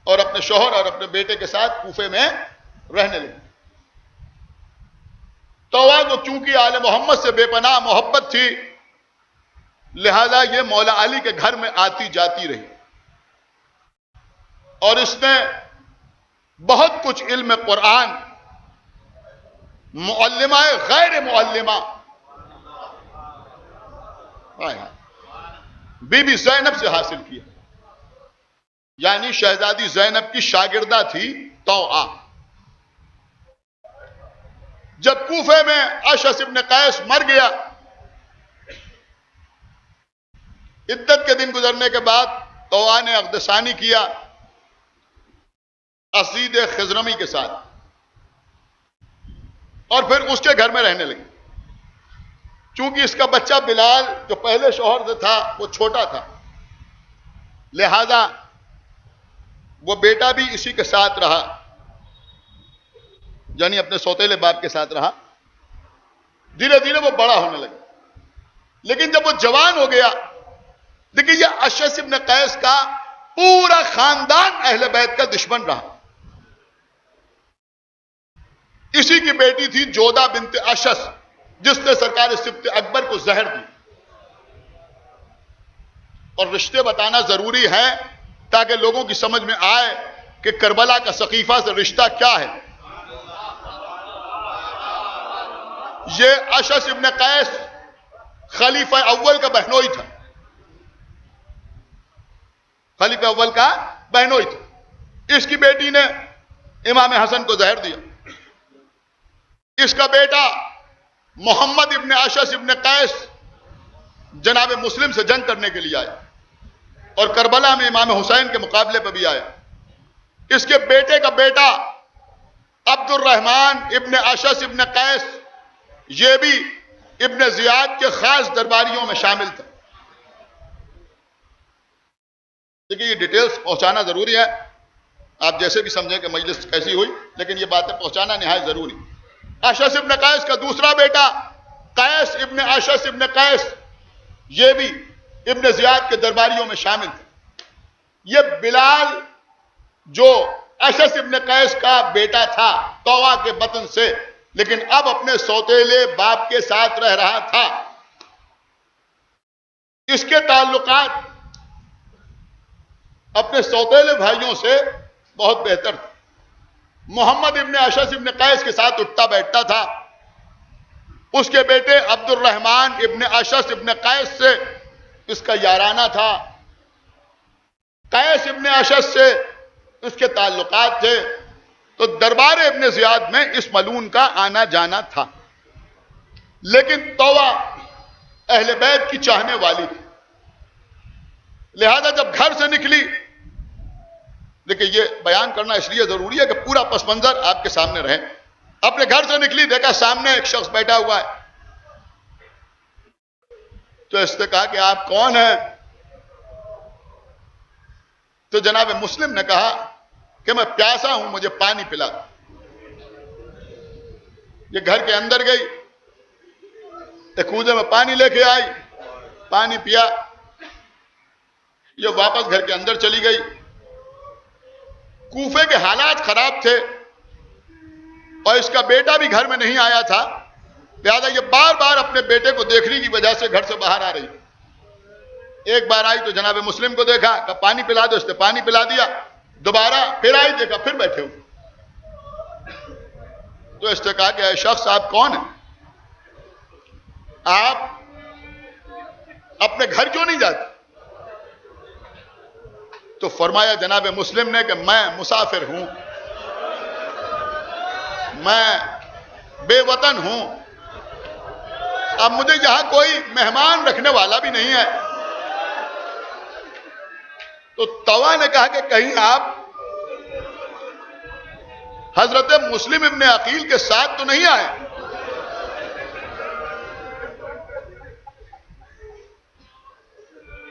اور اپنے شوہر اور اپنے بیٹے کے ساتھ کوفے میں رہنے لگی. طوع کو چونکہ آل محمد سے بے پناہ محبت تھی, لہذا یہ مولا علی کے گھر میں آتی جاتی رہی اور اس نے بہت کچھ علم قرآن معلمہ غیر معلمہ بی بی زینب سے حاصل کیا. یعنی شہزادی زینب کی شاگردہ تھی طوع. جب کوفے میں اشعث ابن قیس مر گیا, عدت کے دن گزرنے کے بعد طوع نے عقد ثانی کیا اسید خضرمی کے ساتھ اور پھر اس کے گھر میں رہنے لگی. چونکہ اس کا بچہ بلال جو پہلے شوہر سے تھا وہ چھوٹا تھا, لہذا وہ بیٹا بھی اسی کے ساتھ رہا, یعنی اپنے سوتیلے باپ کے ساتھ رہا. دھیرے دھیرے وہ بڑا ہونے لگا. لیکن جب وہ جوان ہو گیا, دیکھیے یہ اشعث ابن قیس کا پورا خاندان اہل بیت کا دشمن رہا. اسی کی بیٹی تھی جودہ بنت اشعث جس نے سرکار سبط اکبر کو زہر دی. اور رشتے بتانا ضروری ہے تاکہ لوگوں کی سمجھ میں آئے کہ کربلا کا سقیفہ سے رشتہ کیا ہے. یہ اشعث ابن قیس خلیفہ اول کا بہنوئی تھا. خلیفہ اول کا بہنوئی تھا. اس کی بیٹی نے امام حسن کو زہر دیا. اس کا بیٹا محمد ابن اشعث ابن قیس جناب مسلم سے جنگ کرنے کے لیے آیا اور کربلا میں امام حسین کے مقابلے پہ بھی آیا. اس کے بیٹے کا بیٹا عبد الرحمن ابن اشعث ابن قیس یہ بھی ابن زیاد کے خاص درباریوں میں شامل تھا. دیکھیے یہ ڈیٹیلز پہنچانا ضروری ہے, آپ جیسے بھی سمجھیں کہ مجلس کیسی ہوئی, لیکن یہ باتیں پہنچانا نہایت ضروری. اشعث ابن قیس کا دوسرا بیٹا قیس ابن اشعث ابن قیس یہ بھی ابن زیاد کے درباریوں میں شامل تھا. یہ بلال جو اشعث ابن قیس کا بیٹا تھا طوع کے بطن سے, لیکن اب اپنے سوتیلے باپ کے ساتھ رہ رہا تھا. اس کے تعلقات اپنے سوتیلے بھائیوں سے بہت بہتر تھا. محمد ابن اشعث ابن قیس کے ساتھ اٹھتا بیٹھتا تھا. اس کے بیٹے عبد الرحمن ابن اشعث ابن قیس سے اس کا یارانہ تھا. قیس ابن اشعث سے اس کے تعلقات تھے. تو دربار ابن زیاد میں اس ملعون کا آنا جانا تھا. لیکن طوع اہل بیت کی چاہنے والی تھی, لہذا جب گھر سے نکلی, دیکھیں یہ بیان کرنا اس لیے ضروری ہے کہ پورا پس منظر آپ کے سامنے رہے. اپنے گھر سے نکلی, دیکھا سامنے ایک شخص بیٹھا ہوا ہے. تو اس نے کہا کہ آپ کون ہیں؟ تو جناب مسلم نے کہا کہ میں پیاسا ہوں, مجھے پانی پلا. یہ گھر کے اندر گئی, ایک کوزے میں پانی لے کے آئی, پانی پیا. یہ واپس گھر کے اندر چلی گئی. کوفے کے حالات خراب تھے اور اس کا بیٹا بھی گھر میں نہیں آیا تھا, لہذا یہ بار بار اپنے بیٹے کو دیکھنے کی وجہ سے گھر سے باہر آ رہی. ایک بار آئی تو جناب مسلم کو دیکھا کہ پانی پلا دو, اس نے پانی پلا دیا. دوبارہ پھر آئی, دیکھا پھر بیٹھے ہوئے. تو اس نے کہا کہ اے شخص آپ کون ہیں؟ آپ اپنے گھر کیوں نہیں جاتے؟ تو فرمایا جناب مسلم نے کہ میں مسافر ہوں. میں بے وطن ہوں، اب مجھے یہاں کوئی مہمان رکھنے والا بھی نہیں ہے۔ تو طوا نے کہا کہ کہیں آپ حضرت مسلم ابن عقیل کے ساتھ تو نہیں آئے؟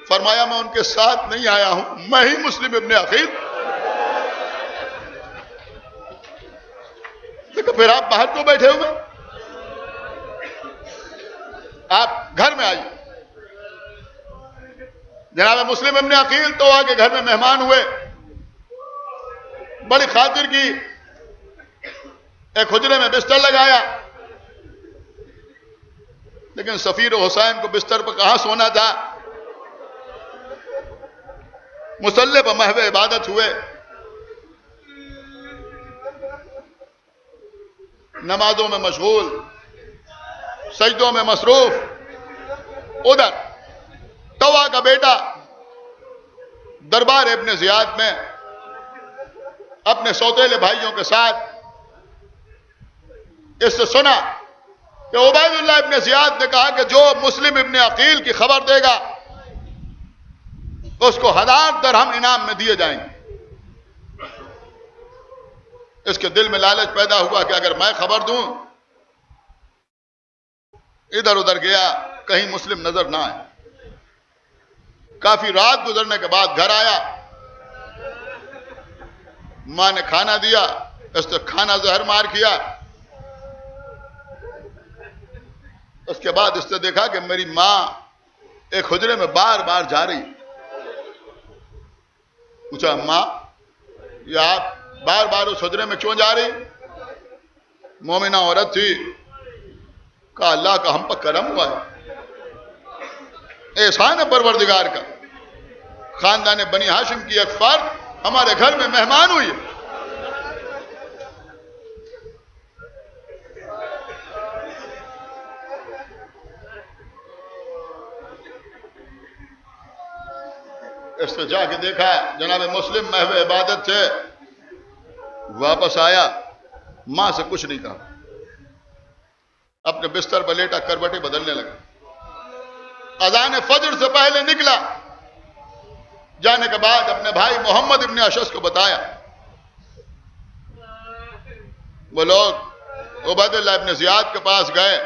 فرمایا میں ان کے ساتھ نہیں آیا ہوں، میں ہی مسلم ابن عقیل۔ لیکن پھر آپ باہر کیوں بیٹھے ہوئے؟ آپ گھر میں آئیے۔ جناب مسلم ابن عقیل تو آ کے گھر میں مہمان ہوئے، بڑی خاطر کی، ایک حجرے میں بستر لگایا، لیکن سفیر حسین کو بستر پر کہاں سونا تھا، مصلی پر محو عبادت ہوئے، نمازوں میں مشغول، سجدوں میں مصروف۔ ادھر طوا کا بیٹا دربار ابن زیاد میں اپنے سوتیلے بھائیوں کے ساتھ اس سے سنا کہ عبید اللہ ابن زیاد نے کہا کہ جو مسلم ابن عقیل کی خبر دے گا اس کو 1000 درہم انعام میں دیے جائیں گے۔ اس کے دل میں لالچ پیدا ہوا کہ اگر میں خبر دوں، ادھر ادھر گیا، کہیں مسلم نظر نہ آئے۔ کافی رات گزرنے کے بعد گھر آیا، ماں نے کھانا دیا، اس نے کھانا زہر مار کیا۔ اس کے بعد اس نے دیکھا کہ میری ماں ایک حجرے میں بار بار جا رہی۔ پوچھا ماں یہ آپ بار بار اس حجرے میں کیوں جا رہی؟ مومنہ عورت تھی۔ کہا اللہ کا ہم پر کرم ہوا ہے، احسان ہے پروردگار کا، خاندان بنی ہاشم کی ایک فرد ہمارے گھر میں مہمان ہوئی ہے۔ اس نے جا کے دیکھا جناب مسلم محو عبادت تھے، واپس آیا، ماں سے کچھ نہیں کہا، اپنے بستر پر لیٹا کروٹیں بدلنے لگا۔ اذان فجر سے پہلے نکلا، جانے کے بعد اپنے بھائی محمد ابن اشعث کو بتایا۔ وہ لوگ عبید اللہ ابن زیاد کے پاس گئے،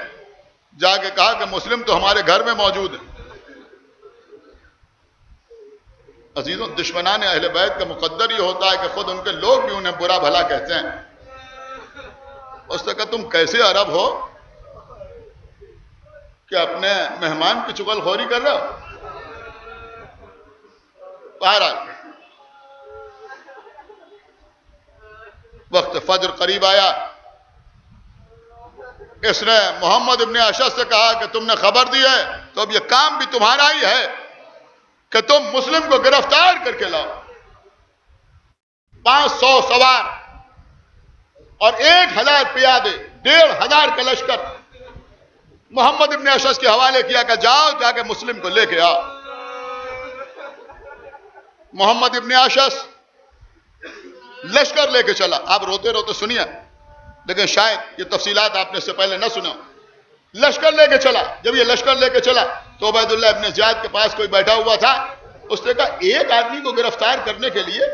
جا کے کہا کہ مسلم تو ہمارے گھر میں موجود ہے۔ عزیزوں، دشمنان اہل بیت کا مقدر یہ ہوتا ہے کہ خود ان کے لوگ بھی انہیں برا بھلا کہتے ہیں۔ اس نے کہا تم کیسے عرب ہو کہ اپنے مہمان کی چغل خوری کر رہے ہو؟ بہرحال وقت فجر قریب آیا، اس نے محمد ابن اشعث سے کہا کہ تم نے خبر دی ہے تو اب یہ کام بھی تمہارا ہی ہے کہ تم مسلم کو گرفتار کر کے لاؤ۔ 500 سوار اور 1000 پیادے، 1500 کا لشکر محمد ابن اشعث کے حوالے کیا کہ جاؤ جا کے مسلم کو لے کے آؤ۔ محمد ابن اشعث لشکر لے کے چلا۔ آپ روتے روتے سنیے، لیکن شاید یہ تفصیلات آپ نے اس سے پہلے نہ سنا۔ لشکر لے کے چلا، جب یہ لشکر لے کے چلا تو عبید اللہ ابن زیاد کے پاس کوئی بیٹھا ہوا تھا، اس نے کہا ایک آدمی کو گرفتار کرنے کے لیے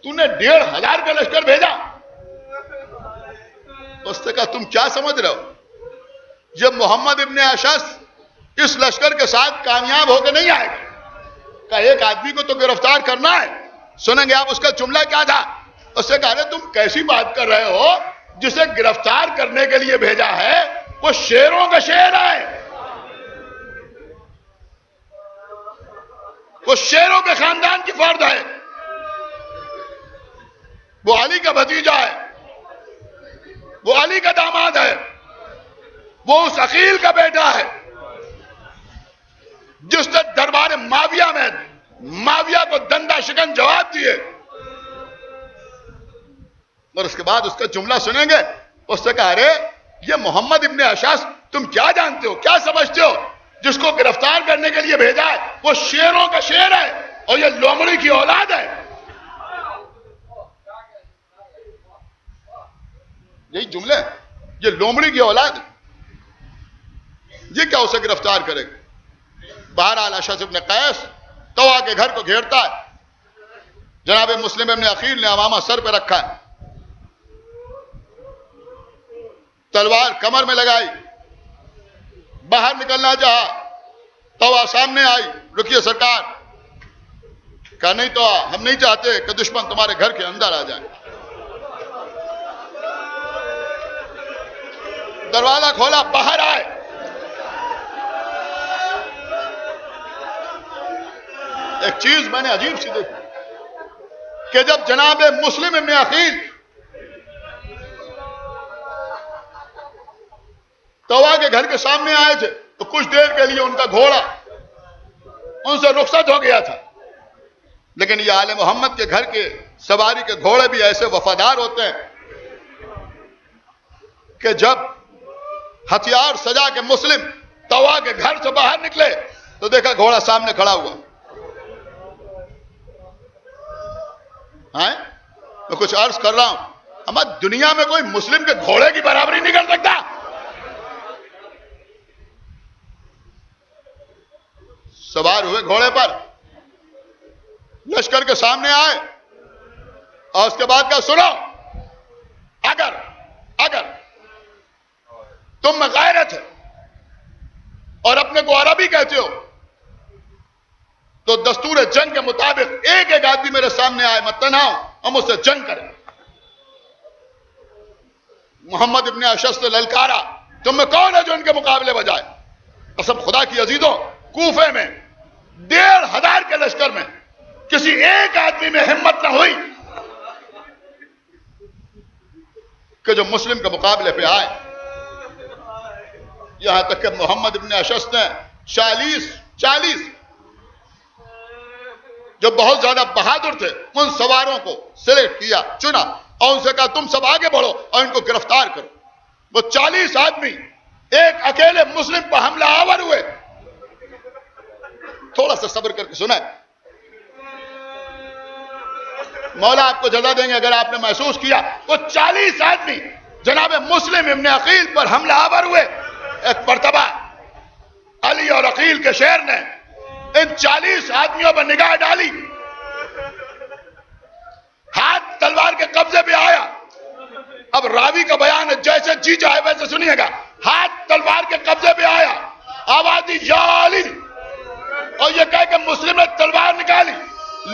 تو نے 1500 کا لشکر بھیجا؟ اس نے کہا تم کیا سمجھ رہے ہو، جب محمد ابن اشعث اس لشکر کے ساتھ کامیاب ہو کے نہیں آئے گا، کہا ایک آدمی کو تو گرفتار کرنا ہے، سنیں گے آپ اس کا جملہ کیا تھا؟ اس نے کہا ارے تم کیسی بات کر رہے ہو، جسے گرفتار کرنے کے لیے بھیجا ہے وہ شیروں کا شیر ہے، وہ شیروں کے خاندان کی فرد ہے، وہ علی کا بھتیجا ہے، وہ علی کا داماد ہے، وہ اس عقیل کا بیٹا ہے جس نے دربار معاویہ میں معاویہ کو دندہ شکن جواب دیے۔ اور اس کے بعد اس کا جملہ سنیں گے، اس نے کہا ارے یہ محمد ابن اشعث تم کیا جانتے ہو، کیا سمجھتے ہو، جس کو گرفتار کرنے کے لیے بھیجا ہے وہ شیروں کا شیر ہے اور یہ لومڑی کی اولاد ہے۔ یہی جملے ہیں. یہ لومڑی کی اولاد ہے. یہ کیا اسے گرفتار کرے گا؟ بہرحال اشعث ابن قیس طوع کے گھر کو گھیرتا ہے. جناب مسلم ابن عقیل نے امامہ سر پہ رکھا ہے, تلوار کمر میں لگائی, باہر نکلنا چاہا. طوع سامنے آئی, رکیے سرکار. کہا نہیں تو ہم نہیں چاہتے کہ دشمن تمہارے گھر کے اندر آ جائیں. دروازہ کھولا, باہر آئے. ایک چیز میں نے عجیب سی دیکھی کہ جب جناب مسلم ابن عقیل طوع کے گھر کے سامنے آئے تھے تو کچھ دیر کے لیے ان کا گھوڑا ان سے رخصت ہو گیا تھا. لیکن یہ آل محمد کے گھر کے سواری کے گھوڑے بھی ایسے وفادار ہوتے ہیں کہ جب ہتھیار سجا کے مسلم طوع کے گھر سے باہر نکلے تو دیکھا گھوڑا سامنے کھڑا ہوا. میں کچھ عرض کر رہا ہوں, اما دنیا میں کوئی مسلم کے گھوڑے کی برابری نہیں کر سکتا. سوار ہوئے گھوڑے پر, لشکر کے سامنے آئے اور اس کے بعد کہا سنو, اگر تم میں غیرت ہے اور اپنے کو عربی کہتے ہو تو دستور جنگ کے مطابق ایک ایک آدمی میرے سامنے آئے, میں تنہا ہوں, ہم اس سے جنگ کریں. محمد ابن اشعث نے للکارا, تم میں کون ہے جو ان کے مقابلے بجائے؟ قسم خدا کی عزیزوں, کوفے میں 1500 کے لشکر میں کسی ایک آدمی میں ہمت نہ ہوئی کہ جو مسلم کے مقابلے پہ آئے. یہاں تک کہ محمد ابن اشعث نے 40 جو بہت زیادہ بہادر تھے ان سواروں کو سلیکٹ کیا, چنا اور ان سے کہا تم سب آگے بڑھو اور ان کو گرفتار کرو. وہ 40 آدمی ایک اکیلے مسلم پر حملہ آور ہوئے. تھوڑا سا صبر کر کے سنیں, مولا آپ کو جزا دیں گے اگر آپ نے محسوس کیا. وہ 40 آدمی جناب مسلم ابن عقیل پر حملہ آور ہوئے. ایک مرتبہ علی اور عقیل کے شیر نے ان 40 آدمیوں پر نگاہ ڈالی, ہاتھ تلوار کے قبضے پہ آیا. اب راوی کا بیان ہے, جیسے جی چاہے ویسے سنیے گا. ہاتھ تلوار کے قبضے پہ آیا, آواز دی یا علی, اور یہ کہہ کہ مسلم نے تلوار نکالی.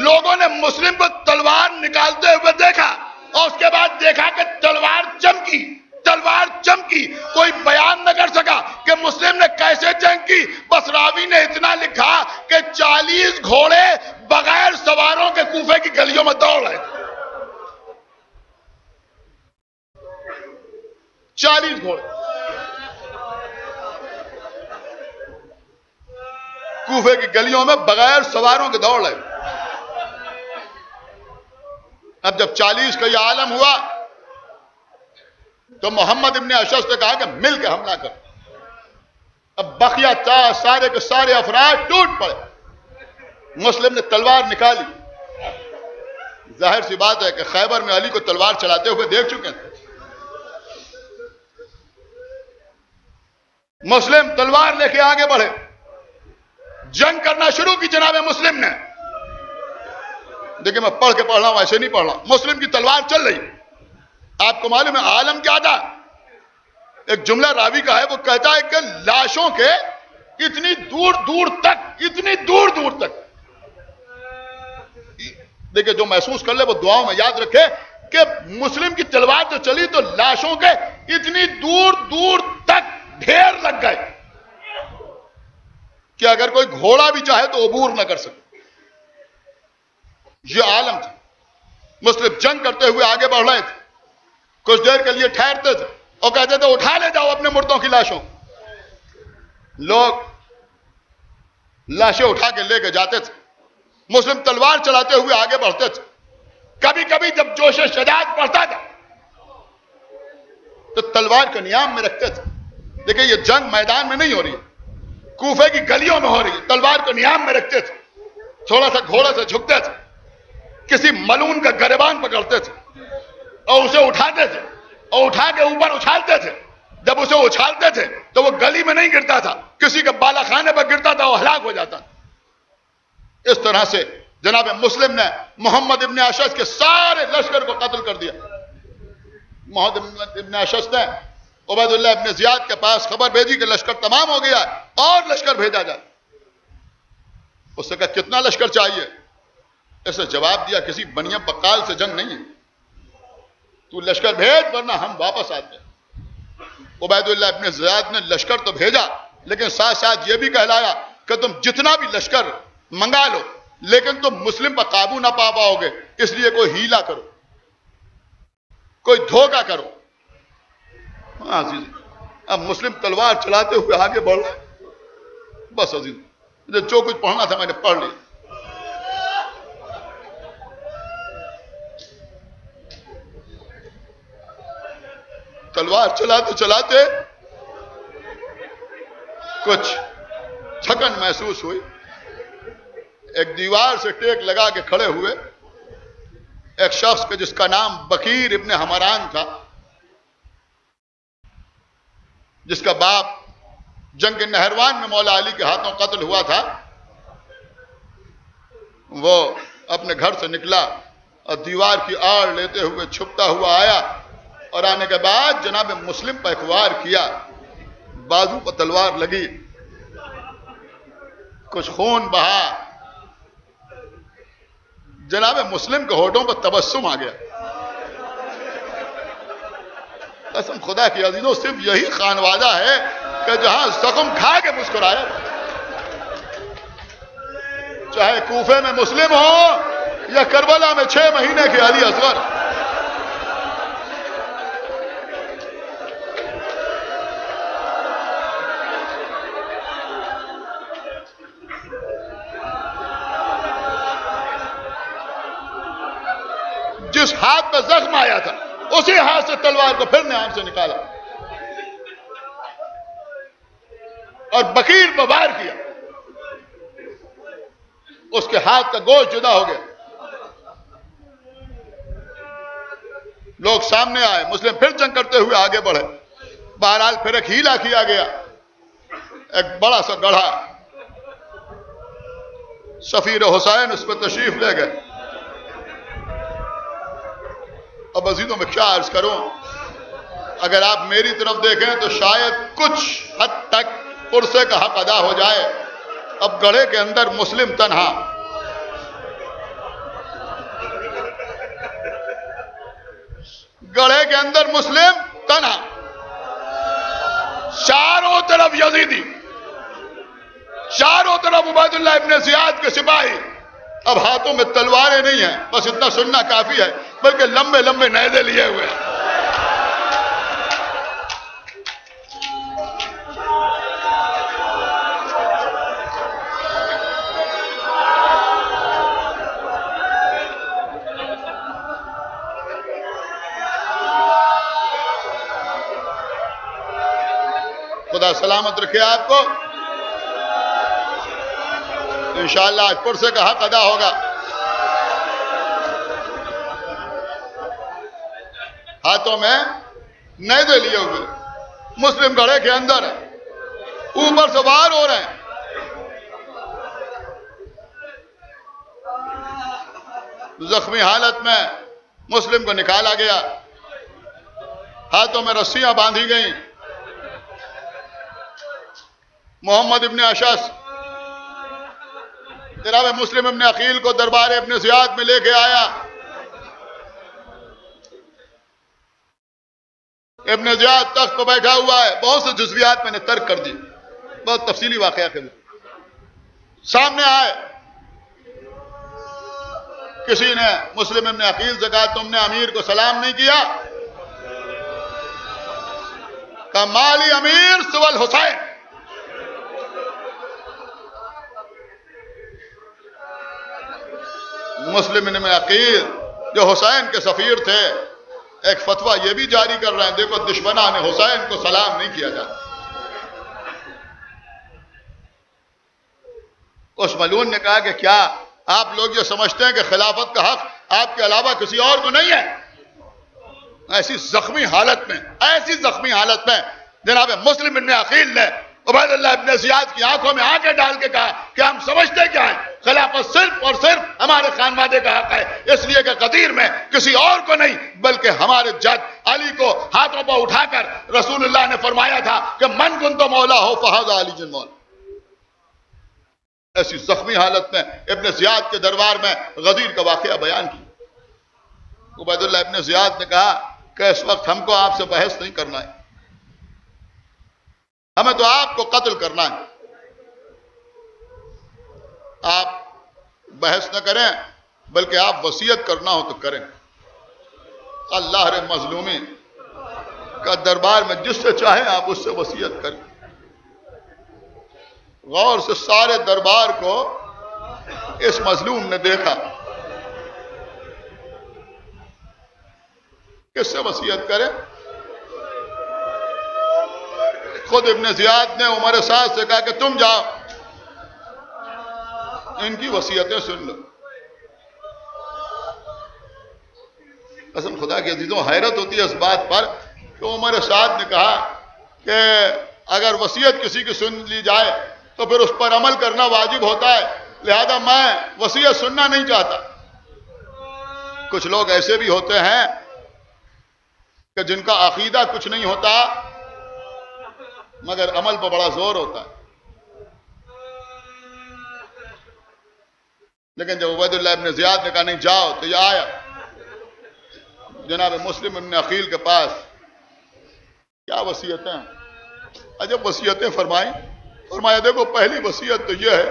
لوگوں نے مسلم کو تلوار نکالتے ہوئے دیکھا اور اس کے بعد دیکھا کہ تلوار چمکی. کوئی بیان نہ کر سکا کہ مسلم نے کیسے جنگ کی. بس راوی نے اتنا لکھا کہ 40 گھوڑے بغیر سواروں کے کوفے کی گلیوں میں دوڑ رہے تھے. 40 گھوڑے کوفے کی گلیوں میں بغیر سواروں کے دوڑ رہے. اب جب 40 کا یہ عالم ہوا تو محمد ابن اشعث نے کہا کہ مل کے حملہ کر. اب بقیہ سارے کے سارے افراد ٹوٹ پڑے. مسلم نے تلوار نکالی. ظاہر سی بات ہے کہ خیبر میں علی کو تلوار چلاتے ہوئے دیکھ چکے تھے. مسلم تلوار لے کے آگے بڑھے, جنگ کرنا شروع کی جناب مسلم نے. دیکھیں میں پڑھ کے پڑھ رہا ہوں, ایسے نہیں پڑھ رہا. مسلم کی تلوار چل رہی. آپ کو معلوم ہے عالم کیا تھا؟ ایک جملہ راوی کا ہے, وہ کہتا ہے کہ لاشوں کے اتنی دور دور تک دیکھیں جو محسوس کر لے وہ دعاؤں میں یاد رکھے کہ مسلم کی تلوار جو چلی تو لاشوں کے اتنی دور تک ڈھیر لگ گئے کہ اگر کوئی گھوڑا بھی چاہے تو عبور نہ کر سکے. یہ عالم تھا. مسلم جنگ کرتے ہوئے آگے بڑھ رہے تھے. کچھ دیر کے لیے ٹھہرتے تھے اور کہتے تھے اٹھا لے جاؤ اپنے مردوں کی لاشوں. لوگ لاشیں اٹھا کے لے کے جاتے تھے. مسلم تلوار چلاتے ہوئے آگے بڑھتے تھے. کبھی کبھی جب جوش شجاعت پڑتا تھا تو تلوار کو نیام میں رکھتے تھے. دیکھیں یہ جنگ میدان میں نہیں ہو رہی ہے, کوفے کی گلیوں میں ہو رہی ہے. تلوار کو نیام میں رکھتے تھے, تھوڑا سا گھوڑے سے جھکتے تھے, کسی ملون کا گریبان پکڑتے تھے اور اسے اٹھاتے تھے اور اٹھا کے اوپر اچھالتے تھے. جب اسے اچھالتے تھے تو وہ گلی میں نہیں گرتا تھا, کسی کے بالا خانے پر گرتا تھا, وہ ہلاک ہو جاتا تھا. اس طرح سے جناب مسلم نے محمد ابن اشعث کے سارے لشکر کو قتل کر دیا. محمد ابن اشعث نے عبید اللہ ابن زیاد کے پاس خبر بھیجی کہ لشکر تمام ہو گیا اور لشکر بھیجا جائے. اس نے کہا کتنا لشکر چاہیے؟ اس نے جواب دیا کسی بنیا بقال سے جنگ نہیں ہے, تو لشکر بھیج ورنہ ہم واپس آتے ہیں. عبید اللہ ابن زیاد نے لشکر تو بھیجا, لیکن ساتھ ساتھ یہ بھی کہلایا کہ تم جتنا بھی لشکر منگا لو لیکن تم مسلم پر قابو نہ پا پاؤ گے, اس لیے کوئی ہیلا کرو, کوئی دھوکہ کرو. ہاں عزیز, اب مسلم تلوار چلاتے ہوئے آگے بڑھ رہے. بس عزیز, جو کچھ پڑھنا تھا میں نے پڑھ لیا. تلوار چلاتے چلاتے کچھ تھکن محسوس ہوئی. ایک دیوار سے ٹیک لگا کے کھڑے ہوئے ایک شخص کے جس کا نام بکیر ابن حمران تھا, جس کا باپ جنگ نہروان میں مولا علی کے ہاتھوں قتل ہوا تھا. وہ اپنے گھر سے نکلا اور دیوار کی آڑ لیتے ہوئے چھپتا ہوا آیا, اور آنے کے بعد جناب مسلم پر ایک وار کیا. بازو پر تلوار لگی, کچھ خون بہا. جناب مسلم کے ہونٹوں پر تبسم آ گیا. قسم خدا کی عزیزوں, صرف یہی خانوادہ ہے کہ جہاں زخم کھا کے مسکرایا. چاہے کوفے میں مسلم ہو یا کربلا میں 6 مہینے کے علی اصغر. جس ہاتھ پہ زخم آیا تھا اسی ہاتھ سے تلوار کو پھر نیام سے نکالا اور بکیر پر وار کیا. اس کے ہاتھ کا گوشت جدا ہو گیا. لوگ سامنے آئے, مسلم پھر جنگ کرتے ہوئے آگے بڑھے. بہرحال پھر ایک ہیلا کیا گیا. ایک بڑا سا گڑھا, سفیر حسین اس پر تشریف لے گئے. اب عزیزوں میں کیا عرض کروں, اگر آپ میری طرف دیکھیں تو شاید کچھ حد تک پرسے کا حق ادا ہو جائے. اب گڑھے کے اندر مسلم تنہا, گڑھے کے اندر مسلم تنہا, چاروں طرف یزیدی, چاروں طرف عبید اللہ ابن زیاد کے سپاہی. اب ہاتھوں میں تلواریں نہیں ہیں, بس اتنا سننا کافی ہے, بلکہ لمبے لمبے نیزے لیے ہوئے ہیں. خدا سلامت رکھے آپ کو. انشاءاللہ آج پرسے کا حق ادا ہوگا. ہاتھوں میں نیزے لیے ہوئے مسلم گڑھے کے اندر ہے, اوپر سوار ہو رہے ہیں. زخمی حالت میں مسلم کو نکالا گیا, ہاتھوں میں رسیاں باندھی گئیں. محمد ابن اشعث جناب مسلم ابن عقیل کو دربار ابن زیاد میں لے کے آیا. ابن زیاد تخت پہ بیٹھا ہوا ہے. بہت سے جزویات میں نے ترک کر دی, بہت تفصیلی واقعہ ہے. سامنے آئے, کسی نے مسلم ابن عقیل سے کہا تم نے امیر کو سلام نہیں کیا؟ کہا مالی امیر سوى الحسین. مسلم ابن عقیل جو حسین کے سفیر تھے ایک فتویٰ یہ بھی جاری کر رہے ہیں, دیکھو دشمنان حسین کو سلام نہیں کیا جاتا. اس ملعون نے کہا کہ کیا آپ لوگ یہ سمجھتے ہیں کہ خلافت کا حق آپ کے علاوہ کسی اور کو نہیں ہے؟ ایسی زخمی حالت میں جناب مسلم ابن عقیل نے عبید اللہ ابن زیاد کی آنکھوں میں آنکھیں ڈال کے کہا کہ ہم سمجھتے کیا ہیں، خلافت صرف اور صرف ہمارے خانوادے کا حق ہے، اس لیے کہ غدیر میں کسی اور کو نہیں بلکہ ہمارے جد علی کو ہاتھوں پر اٹھا کر رسول اللہ نے فرمایا تھا کہ من کنت مولا ہو فہذا علی جن مولا۔ ایسی زخمی حالت میں ابن زیاد کے دربار میں غدیر کا واقعہ بیان کیا۔ عبید اللہ ابن زیاد نے کہا کہ اس وقت ہم کو آپ سے بحث نہیں کرنا ہے، ہمیں تو آپ کو قتل کرنا ہے، آپ بحث نہ کریں بلکہ آپ وصیت کرنا ہو تو کریں۔ اللہ رے مظلومی کا دربار میں جس سے چاہیں آپ اس سے وصیت کریں۔ غور سے سارے دربار کو اس مظلوم نے دیکھا، کس سے وصیت کرے؟ خود ابن زیاد نے عمر سعد سے کہا کہ تم جاؤ ان کی وصیتیں سن لو۔ قسم خدا کے عزیزوں، حیرت ہوتی ہے اس بات پر کہ عمر سعد نے کہا کہ اگر وصیت کسی کی سن لی جائے تو پھر اس پر عمل کرنا واجب ہوتا ہے، لہذا میں وصیت سننا نہیں چاہتا۔ کچھ لوگ ایسے بھی ہوتے ہیں کہ جن کا عقیدہ کچھ نہیں ہوتا مگر عمل پر بڑا زور ہوتا ہے۔ لیکن جب عبید اللہ ابن زیاد نے کہا نہیں جاؤ تو یہ آیا جناب مسلم ابن عقیل کے پاس، کیا وصیتیں، عجب وصیتیں فرمایا دیکھو پہلی وصیت تو یہ ہے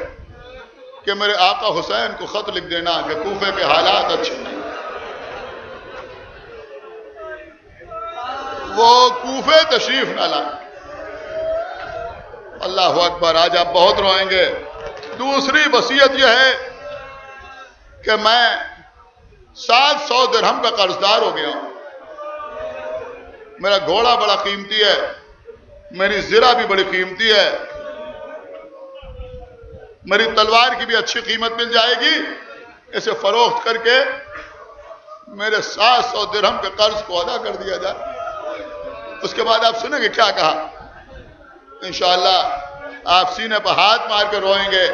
کہ میرے آقا حسین کو خط لکھ دینا کہ کوفے کے حالات اچھے نہیں، وہ کوفے تشریف نہ لائیں۔ اللہ اکبر، آج آپ بہت روئیں گے۔ دوسری وصیت یہ ہے کہ میں 700 درہم کا قرضدار ہو گیا ہوں، میرا گھوڑا بڑا قیمتی ہے، میری زرہ بھی بڑی قیمتی ہے، میری تلوار کی بھی اچھی قیمت مل جائے گی، اسے فروخت کر کے میرے 700 درہم کے قرض کو ادا کر دیا جائے۔ اس کے بعد آپ سنیں گے کیا کہا، انشاءاللہ آپ سینے پر ہاتھ مار کے روئیں گے۔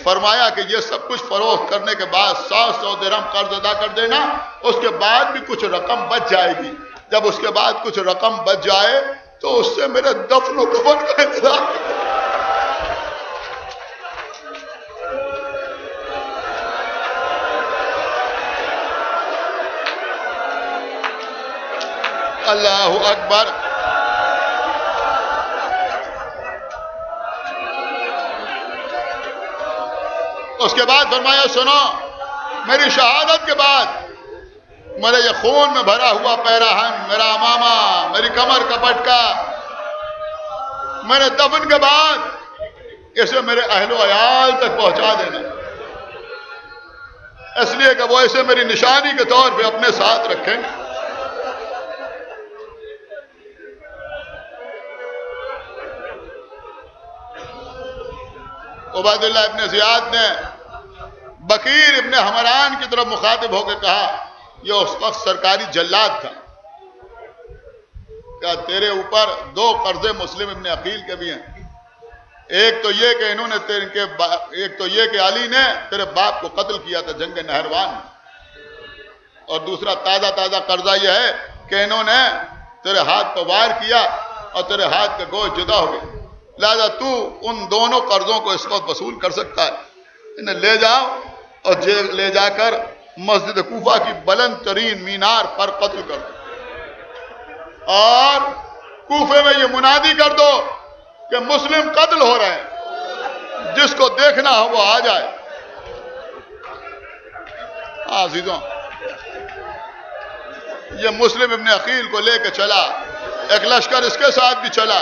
فرمایا کہ یہ سب کچھ فروخت کرنے کے بعد 700 درہم قرض ادا کر دینا، اس کے بعد بھی کچھ رقم بچ جائے گی، جب اس کے بعد کچھ رقم بچ جائے تو اس سے میرے دفن و کفن کا انتظام۔ اللہ اکبر۔ اس کے بعد فرمایا سنو، میری شہادت کے بعد میرے یہ خون میں بھرا ہوا پیراہن، میرا امامہ، میری کمر کا پٹکا، میرے دفن کے بعد اسے میرے اہل و عیال تک پہنچا دینا، اس لیے کہ وہ اسے میری نشانی کے طور پہ اپنے ساتھ رکھیں گے۔ عبید اللہ ابن زیاد نے بکیر ابن حمران کی طرف مخاطب ہو کے کہا، یہ اس وقت سرکاری جلاد تھا، کہ تیرے اوپر 2 قرضے مسلم ابن عقیل کے بھی ہیں، ایک تو یہ کہ انہوں نے ایک تو یہ کہ علی نے تیرے باپ کو قتل کیا تھا جنگ نہروان میں، اور دوسرا تازہ قرضہ یہ ہے کہ انہوں نے تیرے ہاتھ پر وار کیا اور تیرے ہاتھ کے گوشت جدا ہو گئے، لہذا تو ان دونوں قرضوں کو اس وقت وصول کر سکتا ہے، انہیں لے جاؤ اور لے جا کر مسجد کوفہ کی بلند ترین مینار پر قتل کر دو، اور کوفے میں یہ منادی کر دو کہ مسلم قتل ہو رہے ہیں، جس کو دیکھنا ہو وہ آ جائے۔ عزیزوں، یہ مسلم ابن عقیل کو لے کے چلا، ایک لشکر اس کے ساتھ بھی چلا۔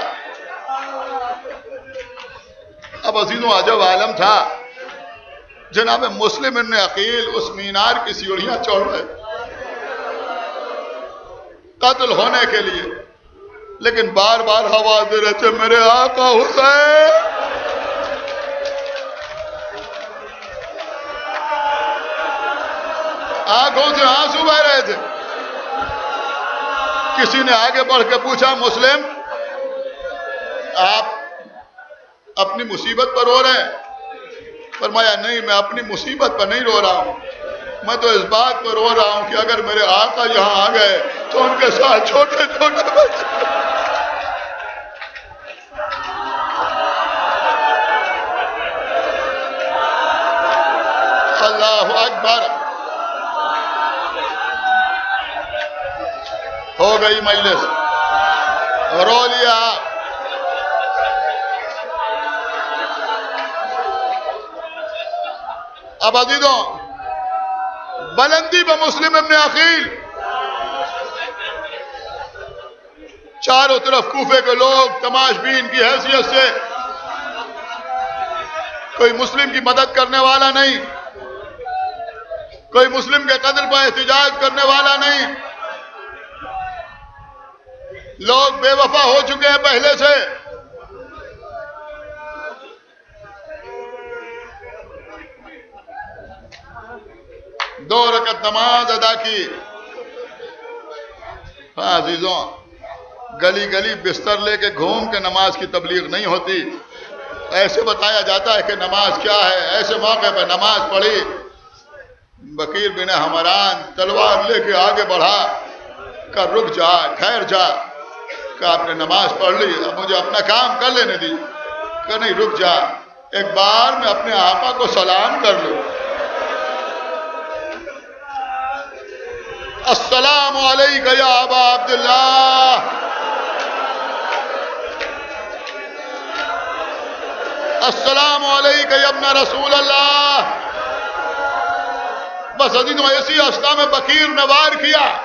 اب عزیزوں عجب عالم تھا، جناب مسلم ابن عقیل اس مینار کی سیڑھیاں چڑھ رہے قتل ہونے کے لیے، لیکن بار بار آواز دے رہے تھے میرے آقا حسین، آنکھوں سے آنسو بہ رہے تھے۔ کسی نے آگے بڑھ کے پوچھا مسلم آپ اپنی مصیبت پر رو رہے ہیں؟ فرمایا نہیں، میں اپنی مصیبت پر نہیں رو رہا ہوں، میں تو اس بات پر رو رہا ہوں کہ اگر میرے آقا یہاں آ گئے تو ان کے ساتھ چھوٹے چھوٹے بچے۔ اللہ اکبر۔ ہو گئی مجلس، رو لیا۔ اب عزیزوں، بلندی بمسلم ابن عقیل، چاروں طرف کوفے کے لوگ تماش بین کی حیثیت سے، کوئی مسلم کی مدد کرنے والا نہیں، کوئی مسلم کے قدر پر احتجاج کرنے والا نہیں، لوگ بے وفا ہو چکے ہیں پہلے سے۔ دو رکعت نماز ادا کی۔ ہاں عزیزوں، گلی گلی بستر لے کے گھوم کے نماز کی تبلیغ نہیں ہوتی، ایسے بتایا جاتا ہے کہ نماز کیا ہے۔ ایسے موقع پہ نماز پڑھی، بکیر بن حمران تلوار لے کے آگے بڑھا، کہ رک جا، ٹھہر جا، کہ آپ نے نماز پڑھ لی، اب مجھے اپنا کام کر لینے دی، کہ نہیں رک جا، ایک بار میں اپنے آقا کو سلام کر لوں۔ السلام علیکم یا ابا عبداللہ، السلام علیکم یا ابن رسول اللہ۔ بس عزیزوں، ایسی اسنا میں بکیر نے وار کیا،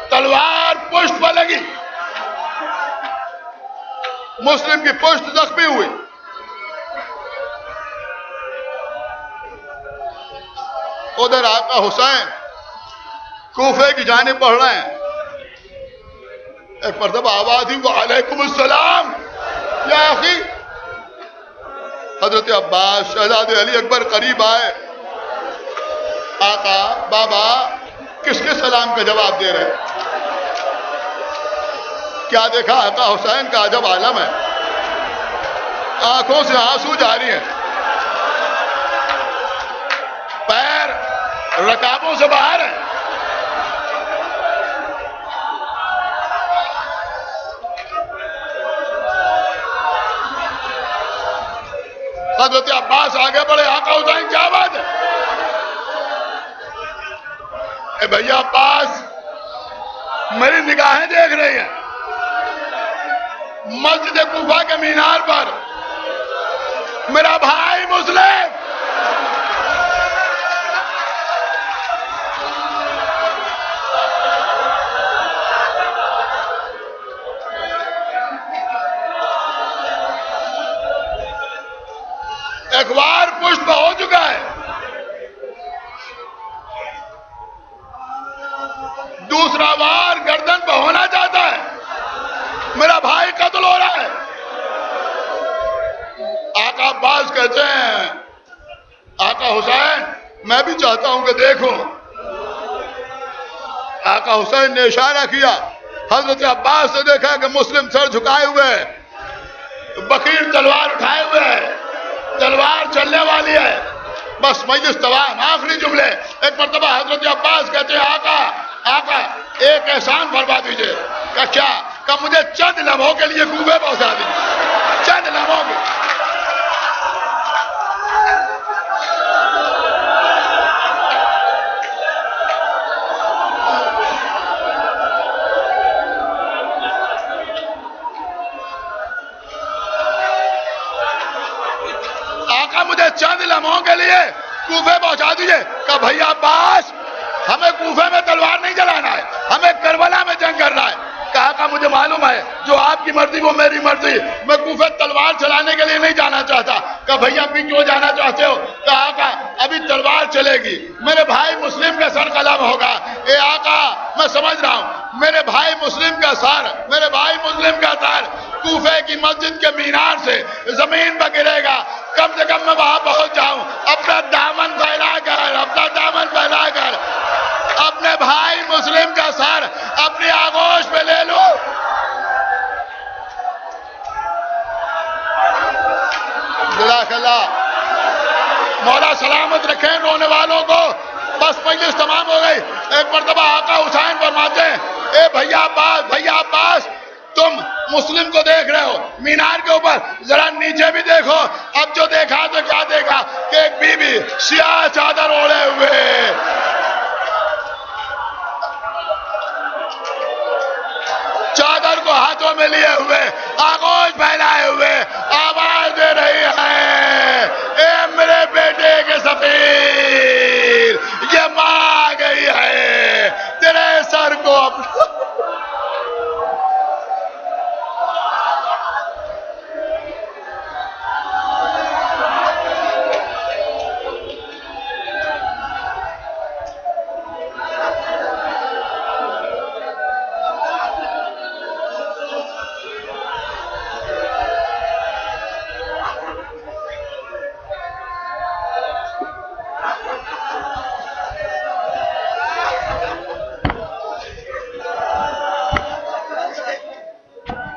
تلوار پشت پر لگی، مسلم کی پشت زخمی ہوئی۔ ادھر آقا حسین کوفے کی جانب بڑھ رہے ہیں، ایک مرتبہ آواز ہوئی وعلیکم السلام یا اخی۔ حضرت عباس شہزادے علی اکبر قریب آئے، آقا بابا کس کے سلام کا جواب دے رہے؟ کیا دیکھا؟ آقا حسین کا عجب عالم ہے، آنکھوں سے آنسو جاری ہیں، پیر رکابوں سے باہر ہیں۔ حضرت عباس آگے بڑھے، آقا حسین کیا بات ہے؟ اے بھیا عباس، میری نگاہیں دیکھ رہی ہیں، مسجد کوفہ کے مینار پر میرا بھائی مسلم ایک بار پشت پہ ہو چکا ہے، دوسرا بار گردن پہ ہونا چاہتا ہے، میرا بھائی قتل ہو رہا ہے۔ آقا عباس کہتے ہیں آقا حسین میں بھی چاہتا ہوں کہ دیکھوں۔ آقا حسین نے اشارہ کیا، حضرت عباس نے دیکھا کہ مسلم سر جھکائے ہوئے ہے، بکیر تلوار اٹھائے ہوئے ہے، تلوار چلنے والی ہے، بس مجلس تمام۔ آخری جملے، ایک مرتبہ حضرت عباس کہتے ہیں آقا آقا ایک احسان فرما دیجئے۔ کہ کیا؟ کہ مجھے چند لمحوں کے لیے کوفے پہنچا دیجئے، چند لمحوں کے۔ آقا مجھے چند لمحوں کے لیے کوفے پہنچا دیجئے۔ کہ بھیا عباس ہمیں کوفے میں تلوار نہیں چلانا ہے، ہمیں کربلا میں جنگ کرنا ہے۔ کہا کہ مجھے معلوم ہے جو آپ کی مرضی وہ میری مرضی، میں کوفے تلوار چلانے کے لیے نہیں جانا چاہتا۔ کہ بھیا ابھی کیوں جانا چاہتے ہو؟ کہا کہ ابھی تلوار چلے گی، میرے بھائی مسلم کا سر قلم ہوگا۔ اے آقا میں سمجھ رہا ہوں، میرے بھائی مسلم کا سر، میرے بھائی مسلم کا سر کوفے کی مسجد کے مینار سے زمین پر گرے گا، کم سے کم میں وہاں پہنچ جاؤں، اپنا دامن پھیلا کر، اپنا دامن پھیلا کر اپنے بھائی مسلم کا سر مولا سلامت رکھیں رونے والوں کو. بس مجلس تمام ہو گئی. ایک مرتبہ آقا حسین فرماتے ہیں اے بھیا عباس تم مسلم کو دیکھ رہے ہو مینار کے اوپر, ذرا نیچے بھی دیکھو. اب جو دیکھا تو کیا دیکھا کہ ایک بی بی سیاہ چادر اوڑے ہوئے, چادر کو ہاتھوں میں لیے ہوئے, آغوش پھیلا